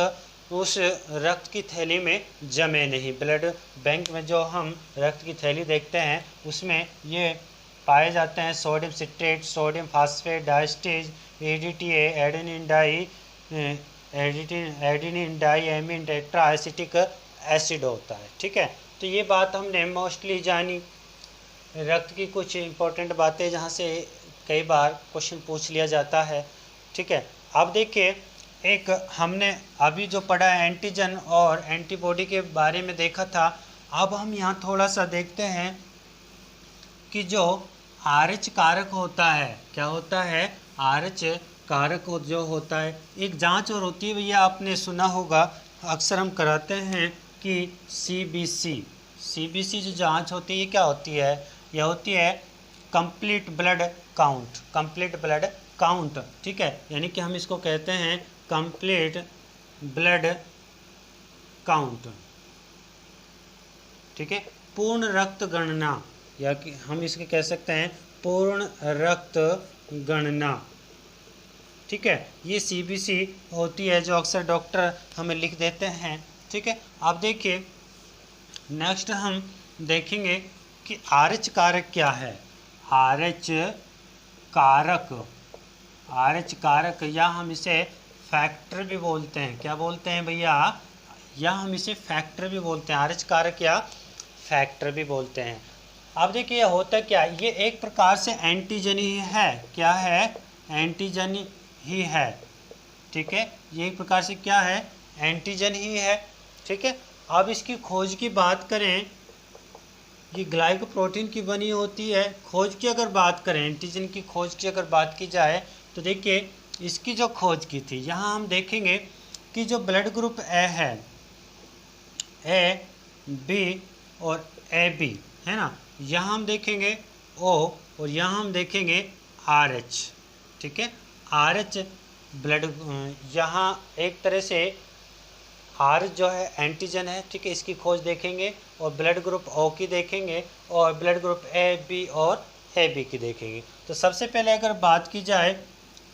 उस रक्त की थैली में जमे नहीं। ब्लड बैंक में जो हम रक्त की थैली देखते हैं, उसमें ये पाए जाते हैं sodium citrate, sodium phosphate, diastase, EDTA, adenine diamine tetra acetic acid होता है। ठीक है, तो ये बात हमने मोस्टली जानी। रक्त की कुछ इम्पोर्टेंट बातें जहाँ से कई बार क्वेश्चन पूछ लिया जाता है। ठीक है, अब देखिए एक हमने अभी जो पढ़ा है एंटीजन और एंटीबॉडी के बारे में देखा था। अब हम यहाँ थोड़ा सा देखते हैं कि जो RH कारक होता है, क्या होता है? RH कारक जो होता है, एक जांच और होती है भैया, आपने सुना होगा, अक्सर हम कराते हैं कि CBC जो जांच होती है, ये क्या होती है? यह होती है कंप्लीट ब्लड काउंट। ठीक है, यानी कि हम इसको कहते हैं कंप्लीट ब्लड काउंट। ठीक है, पूर्ण रक्त गणना, या कि हम इसके कह सकते हैं पूर्ण रक्त गणना। ठीक है, ये CBC होती है जो अक्सर डॉक्टर हमें लिख देते हैं। ठीक है, आप देखिए नेक्स्ट हम देखेंगे कि RH कारक क्या है। RH कारक या हम इसे फैक्टर भी बोलते हैं। क्या बोलते हैं भैया? या हम इसे फैक्टर भी बोलते हैं, RH कारक या फैक्टर भी बोलते हैं। अब देखिए होता क्या, ये एक प्रकार से एंटीजन ही है। क्या है? एंटीजन ही है। ठीक है, ये एक प्रकार से क्या है? एंटीजन ही है। ठीक है, अब इसकी खोज की बात करें, ये ग्लाइकोप्रोटीन की बनी होती है। खोज की अगर बात करें, एंटीजन की खोज की अगर बात की जाए, तो देखिए इसकी जो खोज की थी, यहाँ हम देखेंगे कि जो ब्लड ग्रुप A है, AB और AB है ना, यहाँ हम देखेंगे O और यहाँ हम देखेंगे RH। ठीक है, RH ब्लड, यहाँ एक तरह से R जो है एंटीजन है। ठीक है, इसकी खोज देखेंगे और ब्लड ग्रुप O की देखेंगे और ब्लड ग्रुप AB और AB की देखेंगे। तो सबसे पहले अगर बात की जाए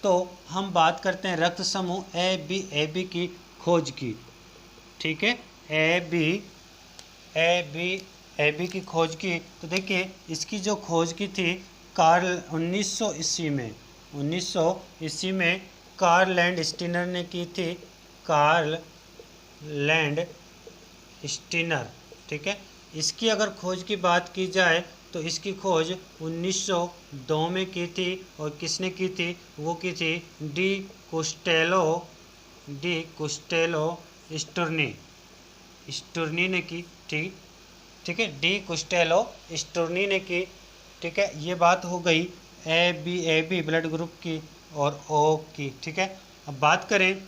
तो हम बात करते हैं रक्त समूह AB की खोज की। ठीक है, AB की खोज की, तो देखिए इसकी जो खोज की थी कार्ल 1900 ईस्वी में कार्ल लैंड स्टीनर ने की थी। Karl Landsteiner. ठीक है, इसकी अगर खोज की बात की जाए तो इसकी खोज 1902 में की थी। और किसने की थी? वो की थी डी कुस्टेलो स्टुर्नी ने की। ठीक है, डी कुस्टेलो स्टुर्नी ने की। ठीक है, ये बात हो गई AB ब्लड ग्रुप की और O की। ठीक है, अब बात करें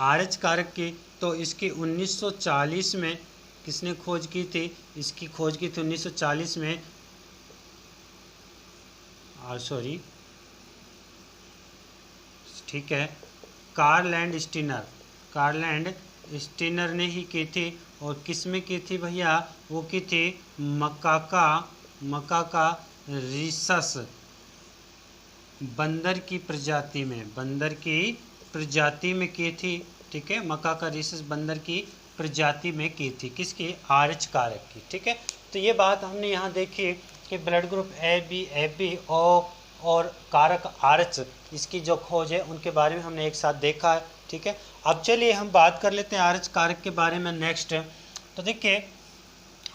RH कारक की, तो इसकी 1940 में किसने खोज की थी? इसकी खोज की थी 1940 में, सॉरी, ठीक है, कार्ल स्टीनर ने ही की थी। और किस में की थी भैया? वो की थी मकाका रिसस, बंदर की प्रजाति में की थी। ठीक है, मकाका रिसस बंदर की प्रजाति में की थी। किसकी? RH कारक की। ठीक है, तो ये बात हमने यहाँ देखी कि ब्लड ग्रुप AB और कारक RH, इसकी जो खोज है उनके बारे में हमने एक साथ देखा है। ठीक है, अब चलिए हम बात कर लेते हैं RH कारक के बारे में नेक्स्ट। तो देखिए,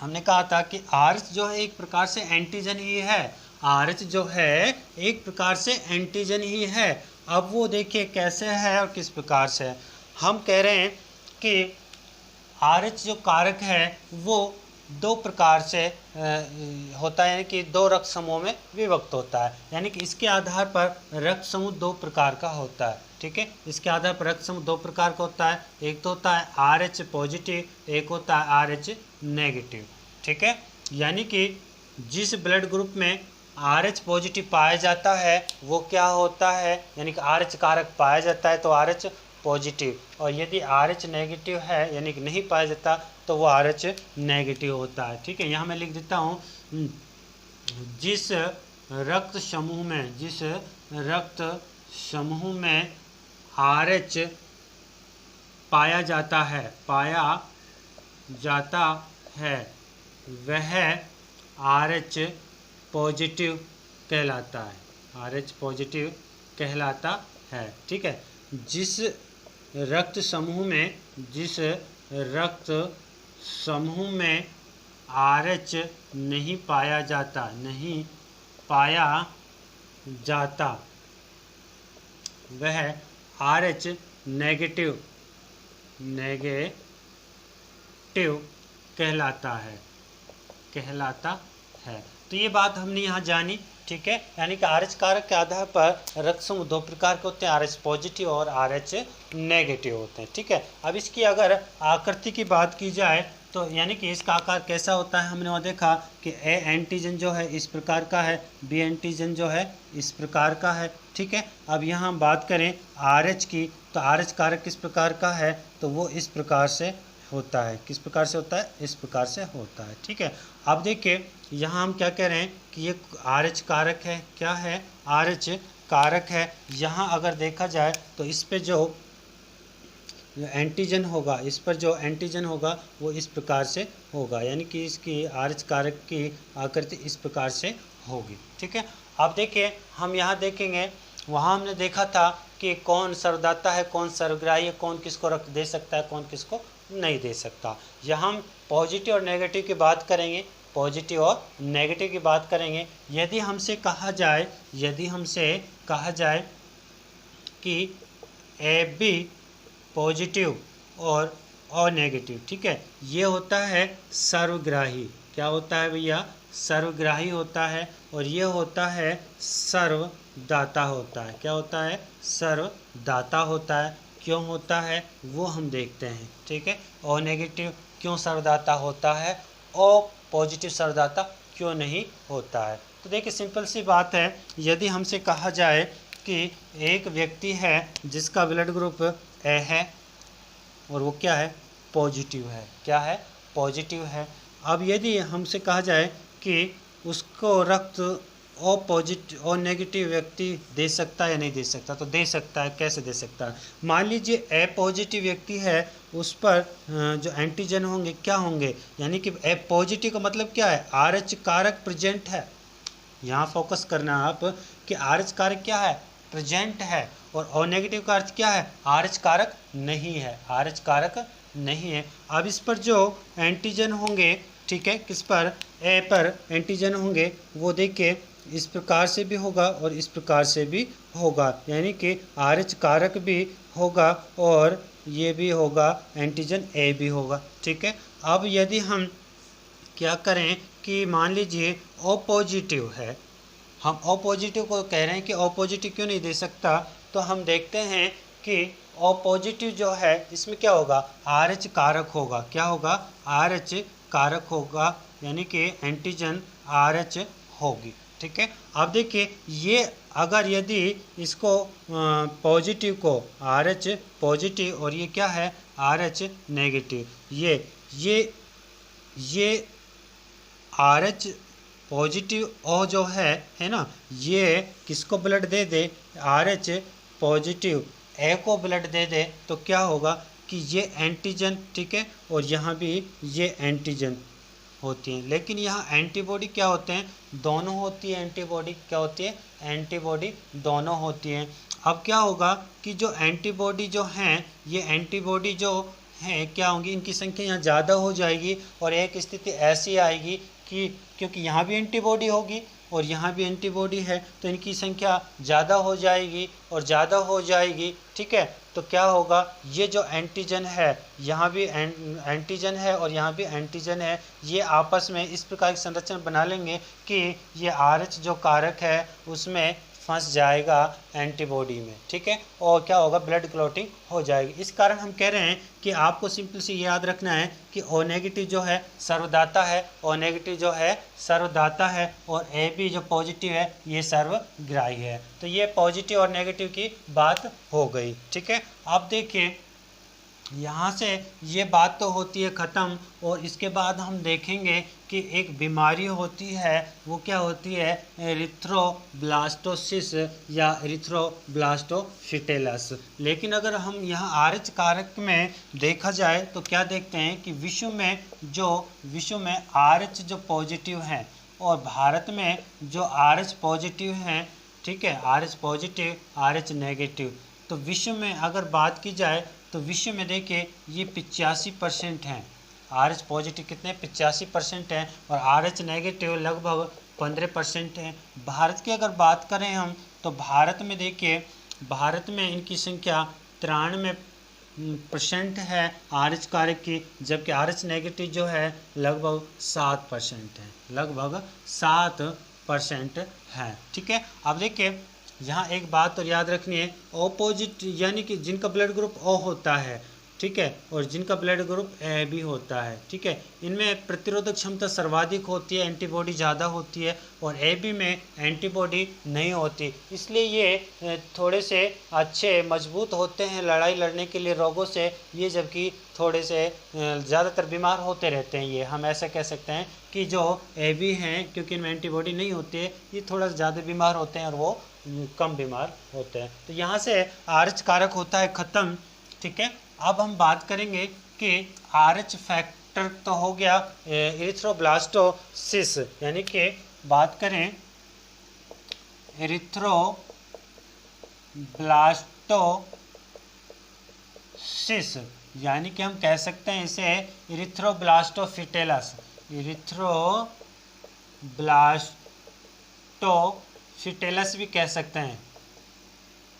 हमने कहा था कि RH जो है एक प्रकार से एंटीजन ही है। RH जो है एक प्रकार से एंटीजन ही है। अब वो देखिए कैसे है और किस प्रकार से है। हम कह रहे हैं कि RH जो कारक है वो दो प्रकार से होता है, यानी कि दो रक्त समूह में विभक्त होता है। यानी कि इसके आधार पर रक्त समूह दो प्रकार का होता है। ठीक है, इसके आधार पर रक्त समूह दो प्रकार का होता है। एक तो होता है RH पॉजिटिव, एक होता है RH नेगेटिव। ठीक है, यानी कि जिस ब्लड ग्रुप में RH पॉजिटिव पाया जाता है वो क्या होता है, यानी कि RH कारक पाया जाता है तो RH पॉजिटिव, और यदि RH नेगेटिव है यानी कि नहीं पाया जाता तो वो RH नेगेटिव होता है। ठीक है, यहाँ मैं लिख देता हूँ, जिस रक्त समूह में RH पाया जाता है वह RH पॉजिटिव कहलाता है। RH पॉजिटिव कहलाता है। ठीक है, जिस रक्त समूह में RH नहीं पाया जाता वह RH नेगेटिव कहलाता है। तो ये बात हमने यहाँ जानी। ठीक है, यानी कि RH कारक के आधार पर रक्त समूह दो प्रकार के होते हैं, RH पॉजिटिव और RH नेगेटिव होते हैं। ठीक है, अब इसकी अगर आकृति की बात की जाए तो यानी कि इसका आकार कैसा होता है, हमने वहाँ देखा कि A एंटीजन जो है इस प्रकार का है, B एंटीजन जो है इस प्रकार का है। ठीक है, अब यहाँ हम बात करें RH की, तो RH कारक किस प्रकार का है, तो वो इस प्रकार से होता है। किस प्रकार से होता है? इस प्रकार से होता है। ठीक है, अब देखिए यहाँ हम क्या कह रहे हैं कि ये RH कारक है। क्या है? RH कारक है। यहाँ अगर देखा जाए तो इस पे जो एंटीजन होगा वो इस प्रकार से होगा, यानी कि इसकी RH कारक की आकृति इस प्रकार से होगी। ठीक है, अब देखिए हम यहाँ देखेंगे, वहाँ हमने देखा था कि कौन सर्वदाता है, कौन सर्वग्राही है, कौन किसको रक्त दे सकता है, कौन किसको नहीं दे सकता। यहाँ हम पॉजिटिव और नेगेटिव की बात करेंगे। यदि हमसे कहा जाए कि AB पॉजिटिव और O नेगेटिव, ठीक है, ये होता है सर्वग्राही। क्या होता है भैया? सर्वग्राही होता है। और ये होता है सर्वदाता होता है। क्या होता है? सर्वदाता होता है। क्यों होता है वो हम देखते हैं। ठीक है, O नेगेटिव क्यों सर्वदाता होता है, O पॉजिटिव सर्वदाता क्यों नहीं होता है? तो देखिए सिंपल सी बात है, यदि हमसे कहा जाए कि एक व्यक्ति है जिसका ब्लड ग्रुप A है और वो क्या है? पॉजिटिव है। क्या है? पॉजिटिव है। अब यदि हमसे कहा जाए कि उसको रक्त O पॉजिटिव O नेगेटिव व्यक्ति दे सकता है या नहीं दे सकता, तो दे सकता है। कैसे दे सकता है? मान लीजिए A पॉजिटिव व्यक्ति है, उस पर जो एंटीजन होंगे क्या होंगे, यानी कि A पॉजिटिव का मतलब क्या है? RH कारक प्रेजेंट है। यहाँ फोकस करना आप कि RH कारक क्या है? प्रेजेंट है। और O नेगेटिव का अर्थ क्या है? RH कारक नहीं है। RH कारक नहीं है। अब इस पर जो एंटीजन होंगे, ठीक है, किस पर? A पर एंटीजन होंगे, वो देखिए इस प्रकार से भी होगा और इस प्रकार से भी होगा, यानी कि RH कारक भी होगा और ये भी होगा, एंटीजन A भी होगा। ठीक है, अब यदि हम क्या करें कि मान लीजिए O पॉजिटिव है, हम O पॉजिटिव को कह रहे हैं कि O पॉजिटिव क्यों नहीं दे सकता, तो हम देखते हैं कि O पॉजिटिव जो है इसमें क्या होगा, RH कारक होगा। क्या होगा, RH कारक होगा, यानी कि एंटीजन RH होगी। ठीक है, अब देखिए ये अगर यदि इसको पॉजिटिव को RH पॉजिटिव और ये क्या है RH नेगेटिव, ये RH पॉजिटिव ओ जो है ना, ये किसको ब्लड दे दे, RH पॉजिटिव ए को ब्लड दे दे तो क्या होगा कि ये एंटीजन, ठीक है, और यहाँ भी ये एंटीजन होती हैं। लेकिन यहाँ एंटीबॉडी क्या होते हैं, दोनों होती है। एंटीबॉडी क्या होती है, एंटीबॉडी दोनों होती हैं। अब क्या होगा कि जो एंटीबॉडी जो हैं, ये एंटीबॉडी जो हैं क्या होंगी, इनकी संख्या यहाँ ज़्यादा हो जाएगी और एक स्थिति ऐसी आएगी कि क्योंकि यहाँ भी एंटीबॉडी होगी और यहाँ भी एंटीबॉडी है तो इनकी संख्या ज़्यादा हो जाएगी और ज़्यादा हो जाएगी। ठीक है, तो क्या होगा, ये जो एंटीजन है, यहाँ भी एंटीजन है और यहाँ भी एंटीजन है, ये आपस में इस प्रकार की संरचना बना लेंगे कि ये RH जो कारक है उसमें फंस जाएगा एंटीबॉडी में। ठीक है, और क्या होगा, ब्लड क्लॉटिंग हो जाएगी। इस कारण हम कह रहे हैं कि आपको सिंपल से याद रखना है कि O नेगेटिव जो है सर्वदाता है, O नेगेटिव जो है सर्वदाता है और AB जो पॉजिटिव है ये सर्वग्राही है। तो ये पॉजिटिव और नेगेटिव की बात हो गई। ठीक है, अब देखिए यहाँ से ये बात तो होती है ख़त्म और इसके बाद हम देखेंगे कि एक बीमारी होती है, वो क्या होती है, एरिथ्रोब्लास्टोसिस या एरिथ्रोब्लास्टोफिटेलस। लेकिन अगर हम यहाँ RH कारक में देखा जाए तो क्या देखते हैं कि विश्व में RH जो पॉजिटिव हैं और भारत में जो RH पॉजिटिव हैं, ठीक है, RH पॉजिटिव RH नेगेटिव, तो विश्व में अगर बात की जाए तो विश्व में देखिए ये 85% हैं। RH पॉजिटिव कितने, 85% हैं और RH नेगेटिव लगभग 15% हैं। भारत की अगर बात करें हम तो भारत में देखिए, भारत में इनकी संख्या 93% है RH कारक की, जबकि RH नेगेटिव जो है लगभग 7% है, लगभग 7% है। ठीक है, अब देखिए यहाँ एक बात और याद रखनी है, O पॉजिटिव यानी कि जिनका ब्लड ग्रुप O होता है, ठीक है, और जिनका ब्लड ग्रुप A भी होता है, ठीक है, इनमें प्रतिरोधक क्षमता सर्वाधिक होती है, एंटीबॉडी ज़्यादा होती है, और AB में एंटीबॉडी नहीं होती। इसलिए ये थोड़े से अच्छे मजबूत होते हैं लड़ाई लड़ने के लिए रोगों से, ये जबकि थोड़े से ज़्यादातर बीमार होते रहते हैं। ये हम ऐसा कह सकते हैं कि जो AB हैं, क्योंकि इनमें एंटीबॉडी नहीं होती है, ये थोड़ा ज़्यादा बीमार होते हैं और वो कम बीमार होते हैं। तो यहाँ से RH कारक होता है ख़त्म। ठीक है, अब हम बात करेंगे कि RH फैक्टर तो हो गया एरिथ्रोब्लास्टोसिस, यानी कि बात करें एरिथ्रोब्लास्टोसिस, यानी कि हम कह सकते हैं इसे एरिथ्रोब्लास्टोफिटेलस, एरिथ्रोब्लास्टोफिटेलस भी कह सकते हैं।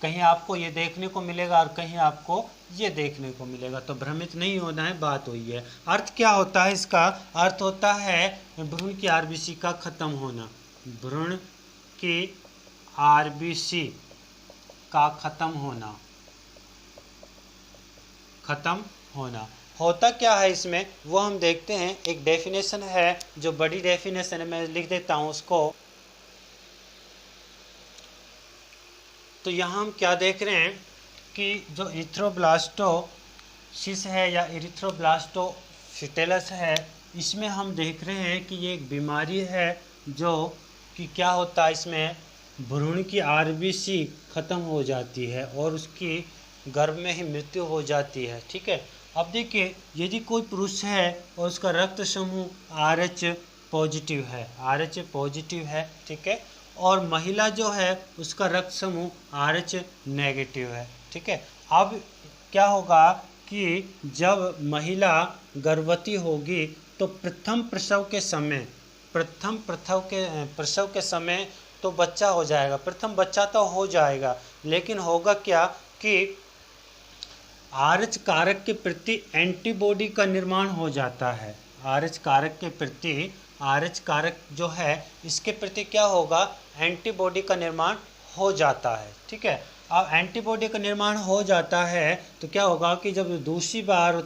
कहीं आपको ये देखने को मिलेगा और कहीं आपको ये देखने को मिलेगा, तो भ्रमित नहीं होना है, बात हुई है। अर्थ क्या होता है इसका, अर्थ होता है भ्रूण की RBC का ख़त्म होना, भ्रूण की RBC का ख़त्म होना। होता क्या है इसमें वो हम देखते हैं। एक डेफिनेशन है जो बड़ी डेफिनेशन है, मैं लिख देता हूँ उसको। तो यहाँ हम क्या देख रहे हैं कि जो एरिथ्रोब्लास्टोसिस है या एरिथ्रोब्लास्टोफिटेलस है, इसमें हम देख रहे हैं कि ये एक बीमारी है जो कि क्या होता है, इसमें भ्रूण की RBC ख़त्म हो जाती है और उसकी गर्भ में ही मृत्यु हो जाती है। ठीक है, अब देखिए यदि कोई पुरुष है और उसका रक्त समूह RH पॉजिटिव है, RH पॉजिटिव है, ठीक है, और महिला जो है उसका रक्त समूह RH नेगेटिव है। ठीक है, अब क्या होगा कि जब महिला गर्भवती होगी तो प्रथम प्रसव के समय तो बच्चा हो जाएगा, प्रथम बच्चा तो हो जाएगा, लेकिन होगा क्या कि RH कारक के प्रति एंटीबॉडी का निर्माण हो जाता है। RH कारक के प्रति, RH कारक जो है इसके प्रति क्या होगा, एंटीबॉडी का निर्माण हो जाता है। ठीक है, अब एंटीबॉडी का निर्माण हो जाता है तो क्या होगा कि जब दूसरी बार और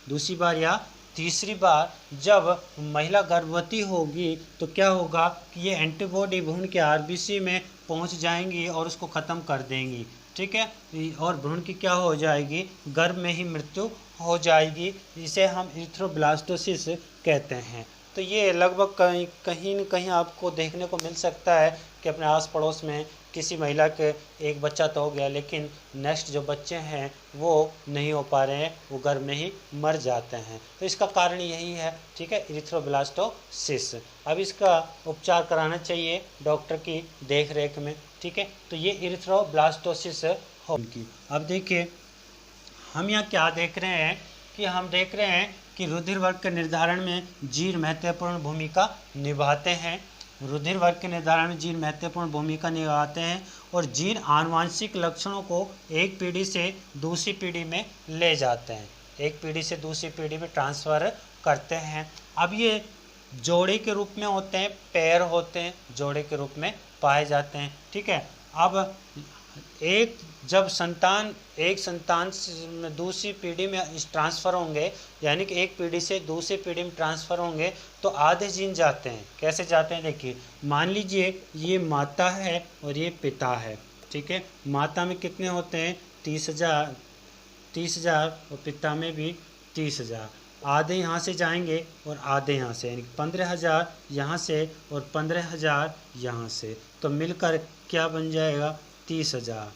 दूसरी बार या तीसरी बार जब महिला गर्भवती होगी तो क्या होगा कि ये एंटीबॉडी भ्रूण के आरबीसी में पहुंच जाएंगी और उसको ख़त्म कर देंगी, ठीक है। और भ्रूण की क्या हो जाएगी, गर्भ में ही मृत्यु हो जाएगी। इसे हम इरिथ्रोब्लास्टोसिस कहते हैं। तो ये लगभग कहीं न कहीं आपको देखने को मिल सकता है कि अपने आस पड़ोस में किसी महिला के एक बच्चा तो हो गया, लेकिन नेक्स्ट जो बच्चे हैं वो नहीं हो पा रहे हैं, वो गर्भ में ही मर जाते हैं। तो इसका कारण यही है, ठीक है, इरिथ्रोब्लास्टोसिस। अब इसका उपचार कराना चाहिए डॉक्टर की देख रेख में, ठीक है। तो ये इरिथ्रोब्लास्टोसिस होगी। अब देखिए हम यहाँ क्या देख रहे हैं कि हम देख रहे हैं कि रुधिर वर्ग के निर्धारण में जीन महत्वपूर्ण भूमिका निभाते हैं। रुधिर वर्ग के निर्धारण में जीन महत्वपूर्ण भूमिका निभाते हैं और जीन आनुवांशिक लक्षणों को एक पीढ़ी से दूसरी पीढ़ी में ले जाते हैं, एक पीढ़ी से दूसरी पीढ़ी में ट्रांसफ़र करते हैं। अब ये जोड़े के रूप में होते हैं, पैर होते हैं, जोड़े के रूप में पाए जाते हैं, ठीक है। अब जब एक संतान में दूसरी पीढ़ी में ट्रांसफ़र होंगे, यानी कि एक पीढ़ी से दूसरी पीढ़ी में ट्रांसफ़र होंगे तो आधे जीन जाते हैं। कैसे जाते हैं, देखिए मान लीजिए ये माता है और ये पिता है, ठीक है। माता में कितने होते हैं, 30,000 और पिता में भी 30,000। आधे यहाँ से जाएंगे और आधे यहाँ से, यानी 15,000 यहाँ से और 15,000 यहाँ से, तो मिलकर क्या बन जाएगा, 30,000।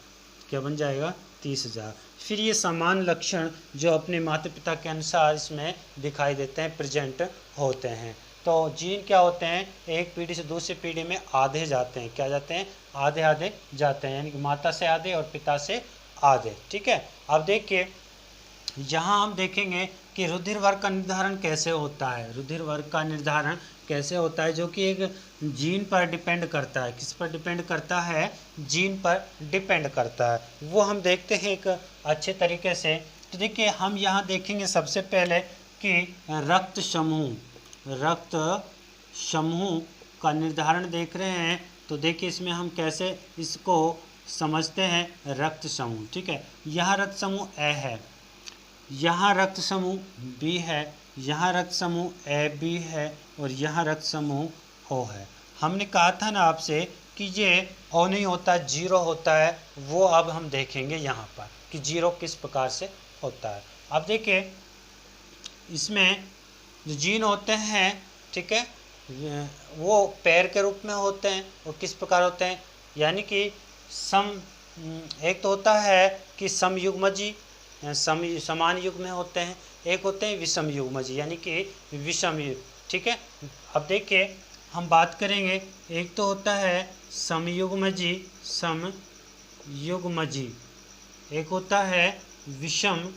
क्या बन जाएगा, 30,000। फिर ये समान लक्षण जो अपने माता पिता के अनुसार इसमें दिखाई देते हैं, प्रेजेंट होते हैं। तो जीन क्या होते हैं, एक पीढ़ी से दूसरी पीढ़ी में आधे जाते हैं। क्या जाते हैं, आधे आधे जाते हैं, यानी कि माता से आधे और पिता से आधे, ठीक है। अब देखिए यहाँ हम देखेंगे कि रुधिर वर्ग का निर्धारण कैसे होता है। रुधिर वर्ग का निर्धारण कैसे होता है, जो कि एक जीन पर डिपेंड करता है। किस पर डिपेंड करता है, जीन पर डिपेंड करता है। वो हम देखते हैं एक अच्छे तरीके से। तो देखिए हम यहाँ देखेंगे सबसे पहले कि रक्त समूह का निर्धारण देख रहे हैं। तो देखिए इसमें हम कैसे इसको समझते हैं, रक्त समूह, ठीक है। यहाँ रक्त समूह ए है, यहाँ रक्त समूह बी है, यहाँ रक्त समूह ए बी है और यहाँ रक्त समूह ओ है। हमने कहा था ना आपसे कि ये ओ नहीं होता, जीरो होता है। वो अब हम देखेंगे यहाँ पर कि जीरो किस प्रकार से होता है। अब देखिए इसमें जो जीन होते हैं, ठीक है, वो पैर के रूप में होते हैं। और किस प्रकार होते हैं, यानी कि एक तो होता है कि समयुग्मजी, समान युग में होते हैं। एक होते हैं विषम युग्मजी, यानी कि विषम युग, ठीक है। अब देखिए हम बात करेंगे, एक तो होता है समयुग्मजी, एक होता है विषम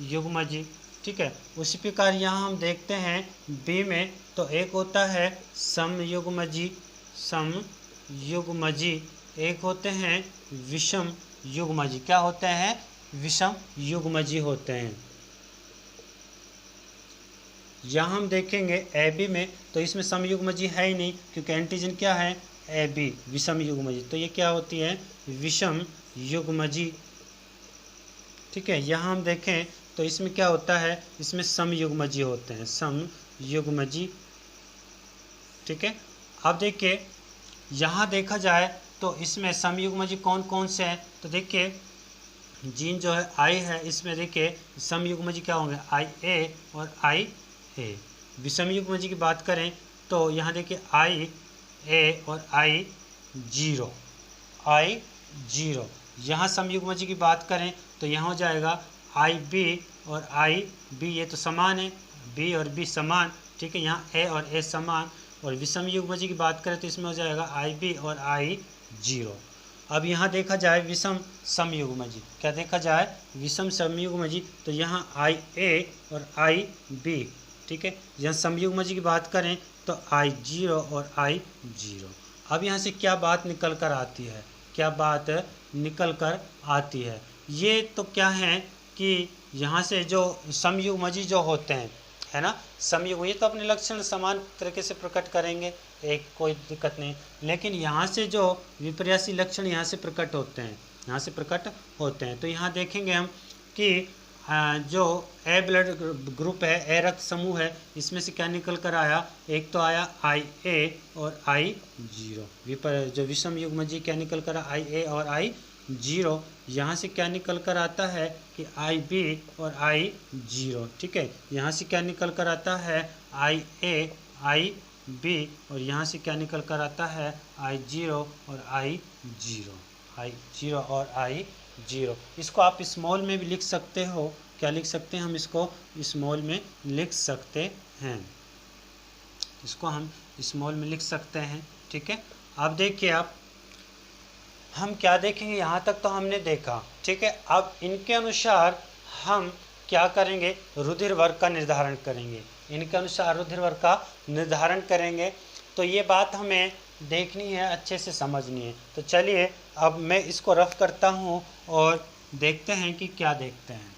युग्मजी, ठीक है। उसी प्रकार यहाँ हम देखते हैं बी में, तो एक होता है समयुग्मजी, एक होते हैं विषम युग्मजी। क्या होते हैं, विषम युग्मजी होते हैं। यहाँ हम देखेंगे ए बी में, तो इसमें समयुग्मजी है ही नहीं, क्योंकि एंटीजन क्या है, ए बी, विषम युग्मजी। तो ये क्या होती है, विषम युग्मजी, ठीक है। यहाँ हम देखें तो इसमें क्या होता है, इसमें समयुग्मजी होते हैं, समयुग्मजी, ठीक है। अब देखिए यहाँ देखा जाए तो इसमें समयुग्मजी कौन कौन से हैं, तो देखिए जीन जो है आई है, इसमें देखिए समयुग्मजी क्या होंगे, आई ए और आई ए। विषम युग्मजी की बात करें तो यहाँ देखिए आई ए और आई जीरो। यहाँ समयुग्मजी की बात करें तो यहाँ हो जाएगा आई बी और आई बी, ये तो समान है, बी और बी समान, ठीक है। यहाँ ए और ए समान। और विषम युग्मजी की बात करें तो इसमें हो जाएगा आई बी और आई जीरो। अब यहाँ देखा जाए विषम समयुग्मजी, क्या देखा जाए, विषम समयुग्मजी, तो यहाँ आई ए और आई बी, ठीक है। यहाँ समयुग्मजी की बात करें तो आई जीरो और आई जीरो। अब यहाँ से क्या बात निकल कर आती है, ये तो क्या है कि यहाँ से जो समयुग्मजी जो होते हैं, है ना। समयुग्म ये तो अपने लक्षण समान तरीके से प्रकट करेंगे, एक कोई दिक्कत नहीं। लेकिन यहाँ से जो विपर्यासी लक्षण यहाँ से प्रकट होते हैं, यहाँ से प्रकट होते हैं। तो यहाँ देखेंगे हम कि जो ए ब्लड ग्रुप है, ए रक्त समूह है, इसमें से क्या निकल कर आया, एक तो आया IA और I0। जो विषम युग्म जी क्या निकल कर IA और I0। यहाँ से क्या निकल कर आता है कि IB और I0, ठीक है। यहाँ से क्या निकल कर आता है IA IB, और यहाँ से क्या निकल कर आता है I0 और I0 और I0। इसको आप स्मॉल में भी लिख सकते हो, क्या लिख सकते हैं हम, इसको स्मॉल में लिख सकते हैं, इसको हम स्मॉल में लिख सकते हैं, ठीक है। अब देखिए आप, हम क्या देखेंगे, यहाँ तक तो हमने देखा, ठीक है। अब इनके अनुसार हम क्या करेंगे, रुधिर वर्ग का निर्धारण करेंगे। इनके अनुसार रुधिर वर्ग का निर्धारण करेंगे। तो ये बात हमें देखनी है, अच्छे से समझनी है। तो चलिए अब मैं इसको रफ करता हूँ और देखते हैं कि क्या देखते हैं।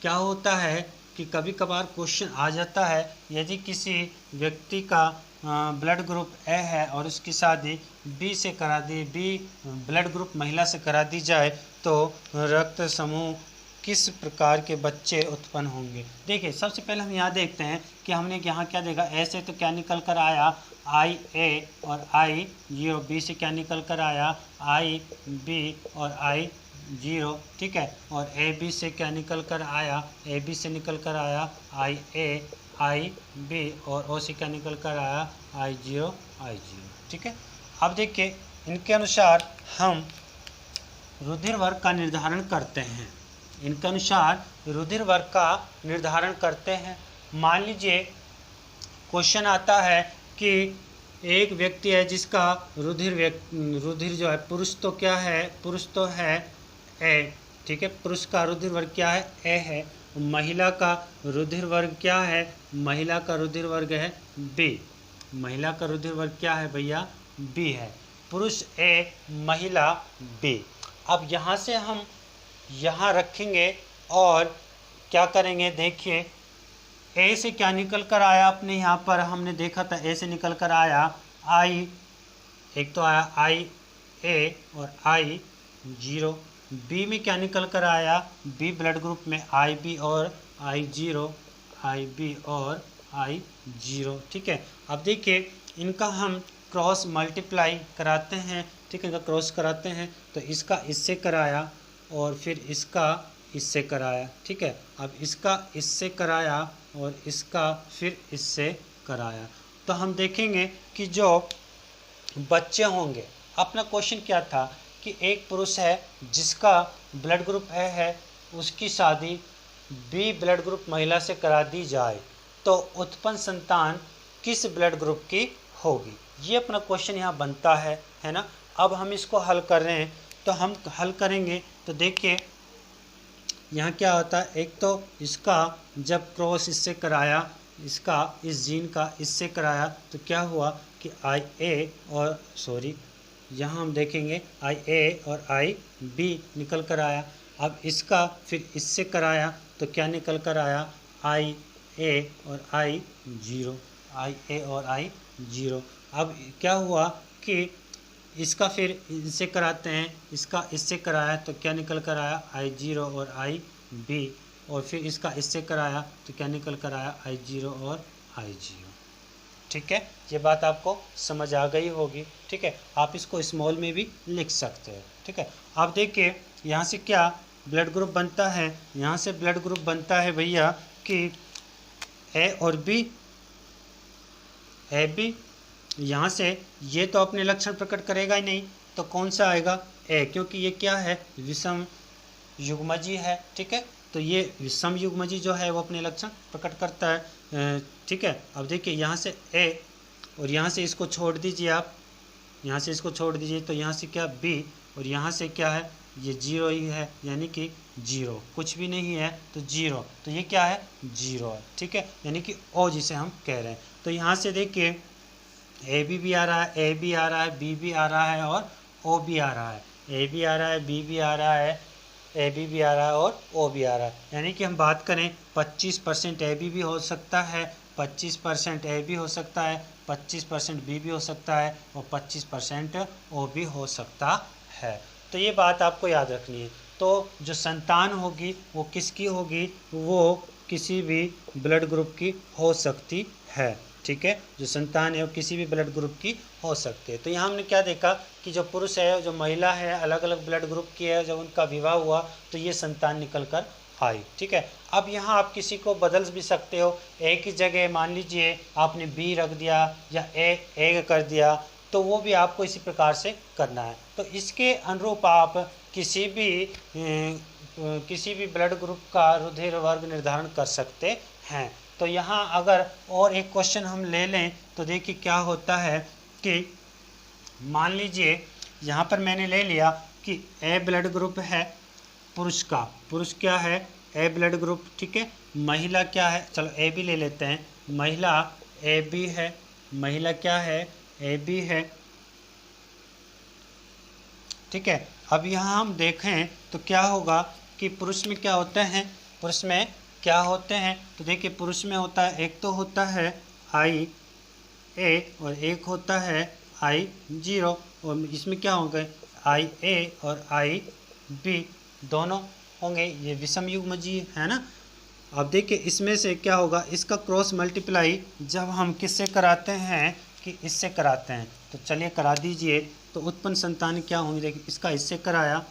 क्या होता है कि कभी कभार क्वेश्चन आ जाता है, यदि किसी व्यक्ति का ब्लड ग्रुप ए है और उसकी शादी बी से करा दी, बी ब्लड ग्रुप महिला से करा दी जाए, तो रक्त समूह किस प्रकार के बच्चे उत्पन्न होंगे। देखिए सबसे पहले हम यहाँ देखते हैं कि हमने यहाँ क्या देखा, ए से तो क्या निकल कर आया IA और I0, बी से क्या निकल कर आया IB और I0, ठीक है। और AB से क्या निकल कर आया, AB से निकल कर आया IA IB, और O से क्या निकल कर आया I0, ठीक है। अब देखिए इनके अनुसार हम रुधिर वर्ग का निर्धारण करते हैं। इनके अनुसार रुधिर वर्ग का निर्धारण करते हैं। मान लीजिए क्वेश्चन आता है कि एक व्यक्ति है जिसका रुधिर जो है, पुरुष तो क्या है, पुरुष तो है ए, ठीक है, पुरुष का रुधिर वर्ग क्या है, ए है। महिला का रुधिर वर्ग क्या है, महिला का रुधिर वर्ग है बी। महिला का रुधिर वर्ग क्या है भैया, बी है। पुरुष ए, महिला बी। अब यहाँ से हम यहाँ रखेंगे और क्या करेंगे, देखिए ए से क्या निकल कर आया, अपने यहाँ पर हमने देखा था ए से निकल कर आया I, एक तो आया IA और I0। बी में क्या निकल कर आया, बी ब्लड ग्रुप में IB और I0, IB और I0, ठीक है। अब देखिए इनका हम क्रॉस मल्टीप्लाई कराते हैं, ठीक है, इनका क्रॉस कराते हैं। तो इसका इससे कराया और फिर इसका इससे कराया, ठीक है। अब इसका इससे कराया और इसका फिर इससे कराया। तो हम देखेंगे कि जो बच्चे होंगे, अपना क्वेश्चन क्या था कि एक पुरुष है जिसका ब्लड ग्रुप ए है, उसकी शादी बी ब्लड ग्रुप महिला से करा दी जाए, तो उत्पन्न संतान किस ब्लड ग्रुप की होगी। ये अपना क्वेश्चन यहाँ बनता है ना। अब हम इसको हल कर रहे हैं, तो हम हल करेंगे तो देखिए यहाँ क्या होता है, एक तो इसका जब क्रॉस इससे कराया, इसका इस जीन का इससे कराया, तो क्या हुआ कि यहाँ हम देखेंगे IA और IB निकल कर आया। अब इसका फिर इससे कराया तो क्या निकल कर आया, IA और I0, IA और I0। अब क्या हुआ कि इसका फिर इससे कराते हैं, इसका इससे कराया तो क्या निकल कर आया I0 और IB, और फिर इसका इससे कराया तो क्या निकल कर आया I0 और I0, ठीक है। ये बात आपको समझ आ गई होगी, ठीक है। आप इसको स्मॉल में भी लिख सकते हैं, ठीक है। आप देखिए यहाँ से क्या ब्लड ग्रुप बनता है, यहाँ से ब्लड ग्रुप बनता है भैया कि ए और बी, AB। यहाँ से ये तो अपने लक्षण प्रकट करेगा ही नहीं, तो कौन सा आएगा, ए, क्योंकि ये क्या है, विषम युग्मजी है, ठीक है। तो ये विषम युग्मजी जो है वो अपने लक्षण प्रकट करता है, ठीक है। अब देखिए यहाँ से ए और यहाँ से इसको छोड़ दीजिए, आप यहाँ से इसको छोड़ दीजिए, तो यहाँ से क्या बी, और यहाँ से क्या है, ये 0 ही है, यानी कि 0, कुछ भी नहीं है तो 0, तो ये क्या है, 0 है, ठीक है, यानी कि O जिसे हम कह रहे हैं। तो यहाँ से देखिए AB भी आ रहा है, A भी आ रहा है, B भी आ रहा है और O भी आ रहा है। A भी आ रहा है, B भी आ रहा है, AB भी आ रहा है और O भी आ रहा है। यानी कि हम बात करें 25% AB भी हो सकता है, 25% A भी हो सकता है, 25% B भी हो सकता है और 25% O भी हो सकता है। तो ये बात आपको याद रखनी है। तो जो संतान होगी वो किसकी होगी, वो किसी भी ब्लड ग्रुप की हो सकती है। ठीक है, जो संतान है वो किसी भी ब्लड ग्रुप की हो सकती है। तो यहाँ हमने क्या देखा कि जो पुरुष है, जो महिला है, अलग अलग ब्लड ग्रुप की है, जब उनका विवाह हुआ तो ये संतान निकल कर आई। ठीक है, अब यहाँ आप किसी को बदल भी सकते हो। ए की जगह मान लीजिए आपने बी रख दिया या ए कर दिया, तो वो भी आपको इसी प्रकार से करना है। तो इसके अनुरूप आप किसी भी ब्लड ग्रुप का रुधिर वर्ग निर्धारण कर सकते हैं। तो यहाँ अगर और एक क्वेश्चन हम ले लें तो देखिए क्या होता है कि मान लीजिए यहाँ पर मैंने ले लिया कि ए ब्लड ग्रुप है पुरुष का, पुरुष क्या है, ए ब्लड ग्रुप। ठीक है, महिला क्या है, चलो ए बी ले लेते हैं, महिला ए बी है, महिला क्या है, ए बी है। ठीक है, अब यहाँ हम देखें तो क्या होगा कि पुरुष में क्या होते हैं, पुरुष में क्या होते हैं, तो देखिए पुरुष में होता है, एक तो होता है आई ए और एक होता है आई जीरो, और इसमें क्या होंगे आई ए और आई बी दोनों होंगे, ये विषम युग्मजी है ना। अब देखिए इसमें से क्या होगा, इसका क्रॉस मल्टीप्लाई जब हम किससे कराते हैं कि इससे कराते हैं, तो चलिए करा दीजिए। तो उत्पन्न संतान क्या होंगी, देखिए इसका इससे कराया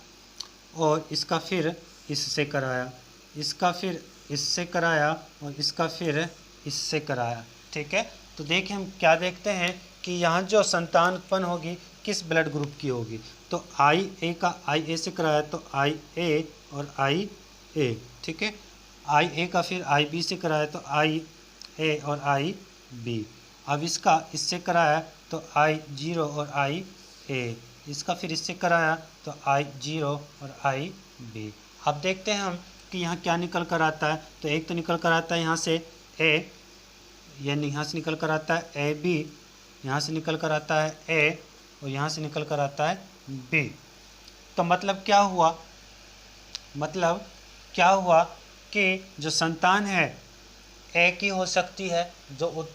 और इसका फिर इससे कराया, इसका फिर इससे कराया और इसका फिर इससे कराया। ठीक है, तो देखिए हम क्या देखते हैं कि यहाँ जो संतान उत्पन्न होगी किस ब्लड ग्रुप की होगी, तो आई ए का आई ए से कराया तो आई ए और आई ए। ठीक है, आई ए का फिर आई बी से कराया तो आई ए और आई बी। अब इसका इससे कराया तो आई जीरो और आई ए, इसका फिर इससे कराया तो आई जीरो और आई बी। अब देखते हैं हम कि यहाँ क्या निकल कर आता है, तो एक तो निकल कर आता है यहाँ से ए, यानी यहाँ से निकल कर आता है ए बी, यहाँ से निकल कर आता है ए और यहाँ से निकल कर आता है बी। तो मतलब क्या हुआ, मतलब क्या हुआ कि जो संतान है ए की हो सकती है, जो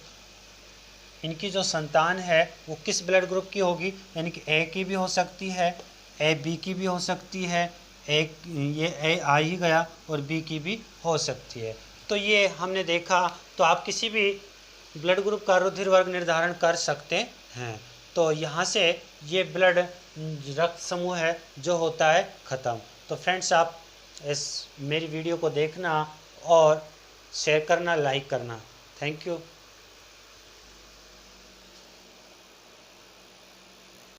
इनकी जो संतान है वो किस ब्लड ग्रुप की होगी, यानी कि ए की भी हो सकती है, ए बी की भी हो सकती है, ये ए आ ही गया और बी की भी हो सकती है। तो ये हमने देखा, तो आप किसी भी ब्लड ग्रुप का रुधिर वर्ग निर्धारण कर सकते हैं। तो यहाँ से ये ब्लड रक्त समूह है जो होता है ख़त्म। तो फ्रेंड्स आप इस मेरी वीडियो को देखना और शेयर करना, लाइक करना। Thank you.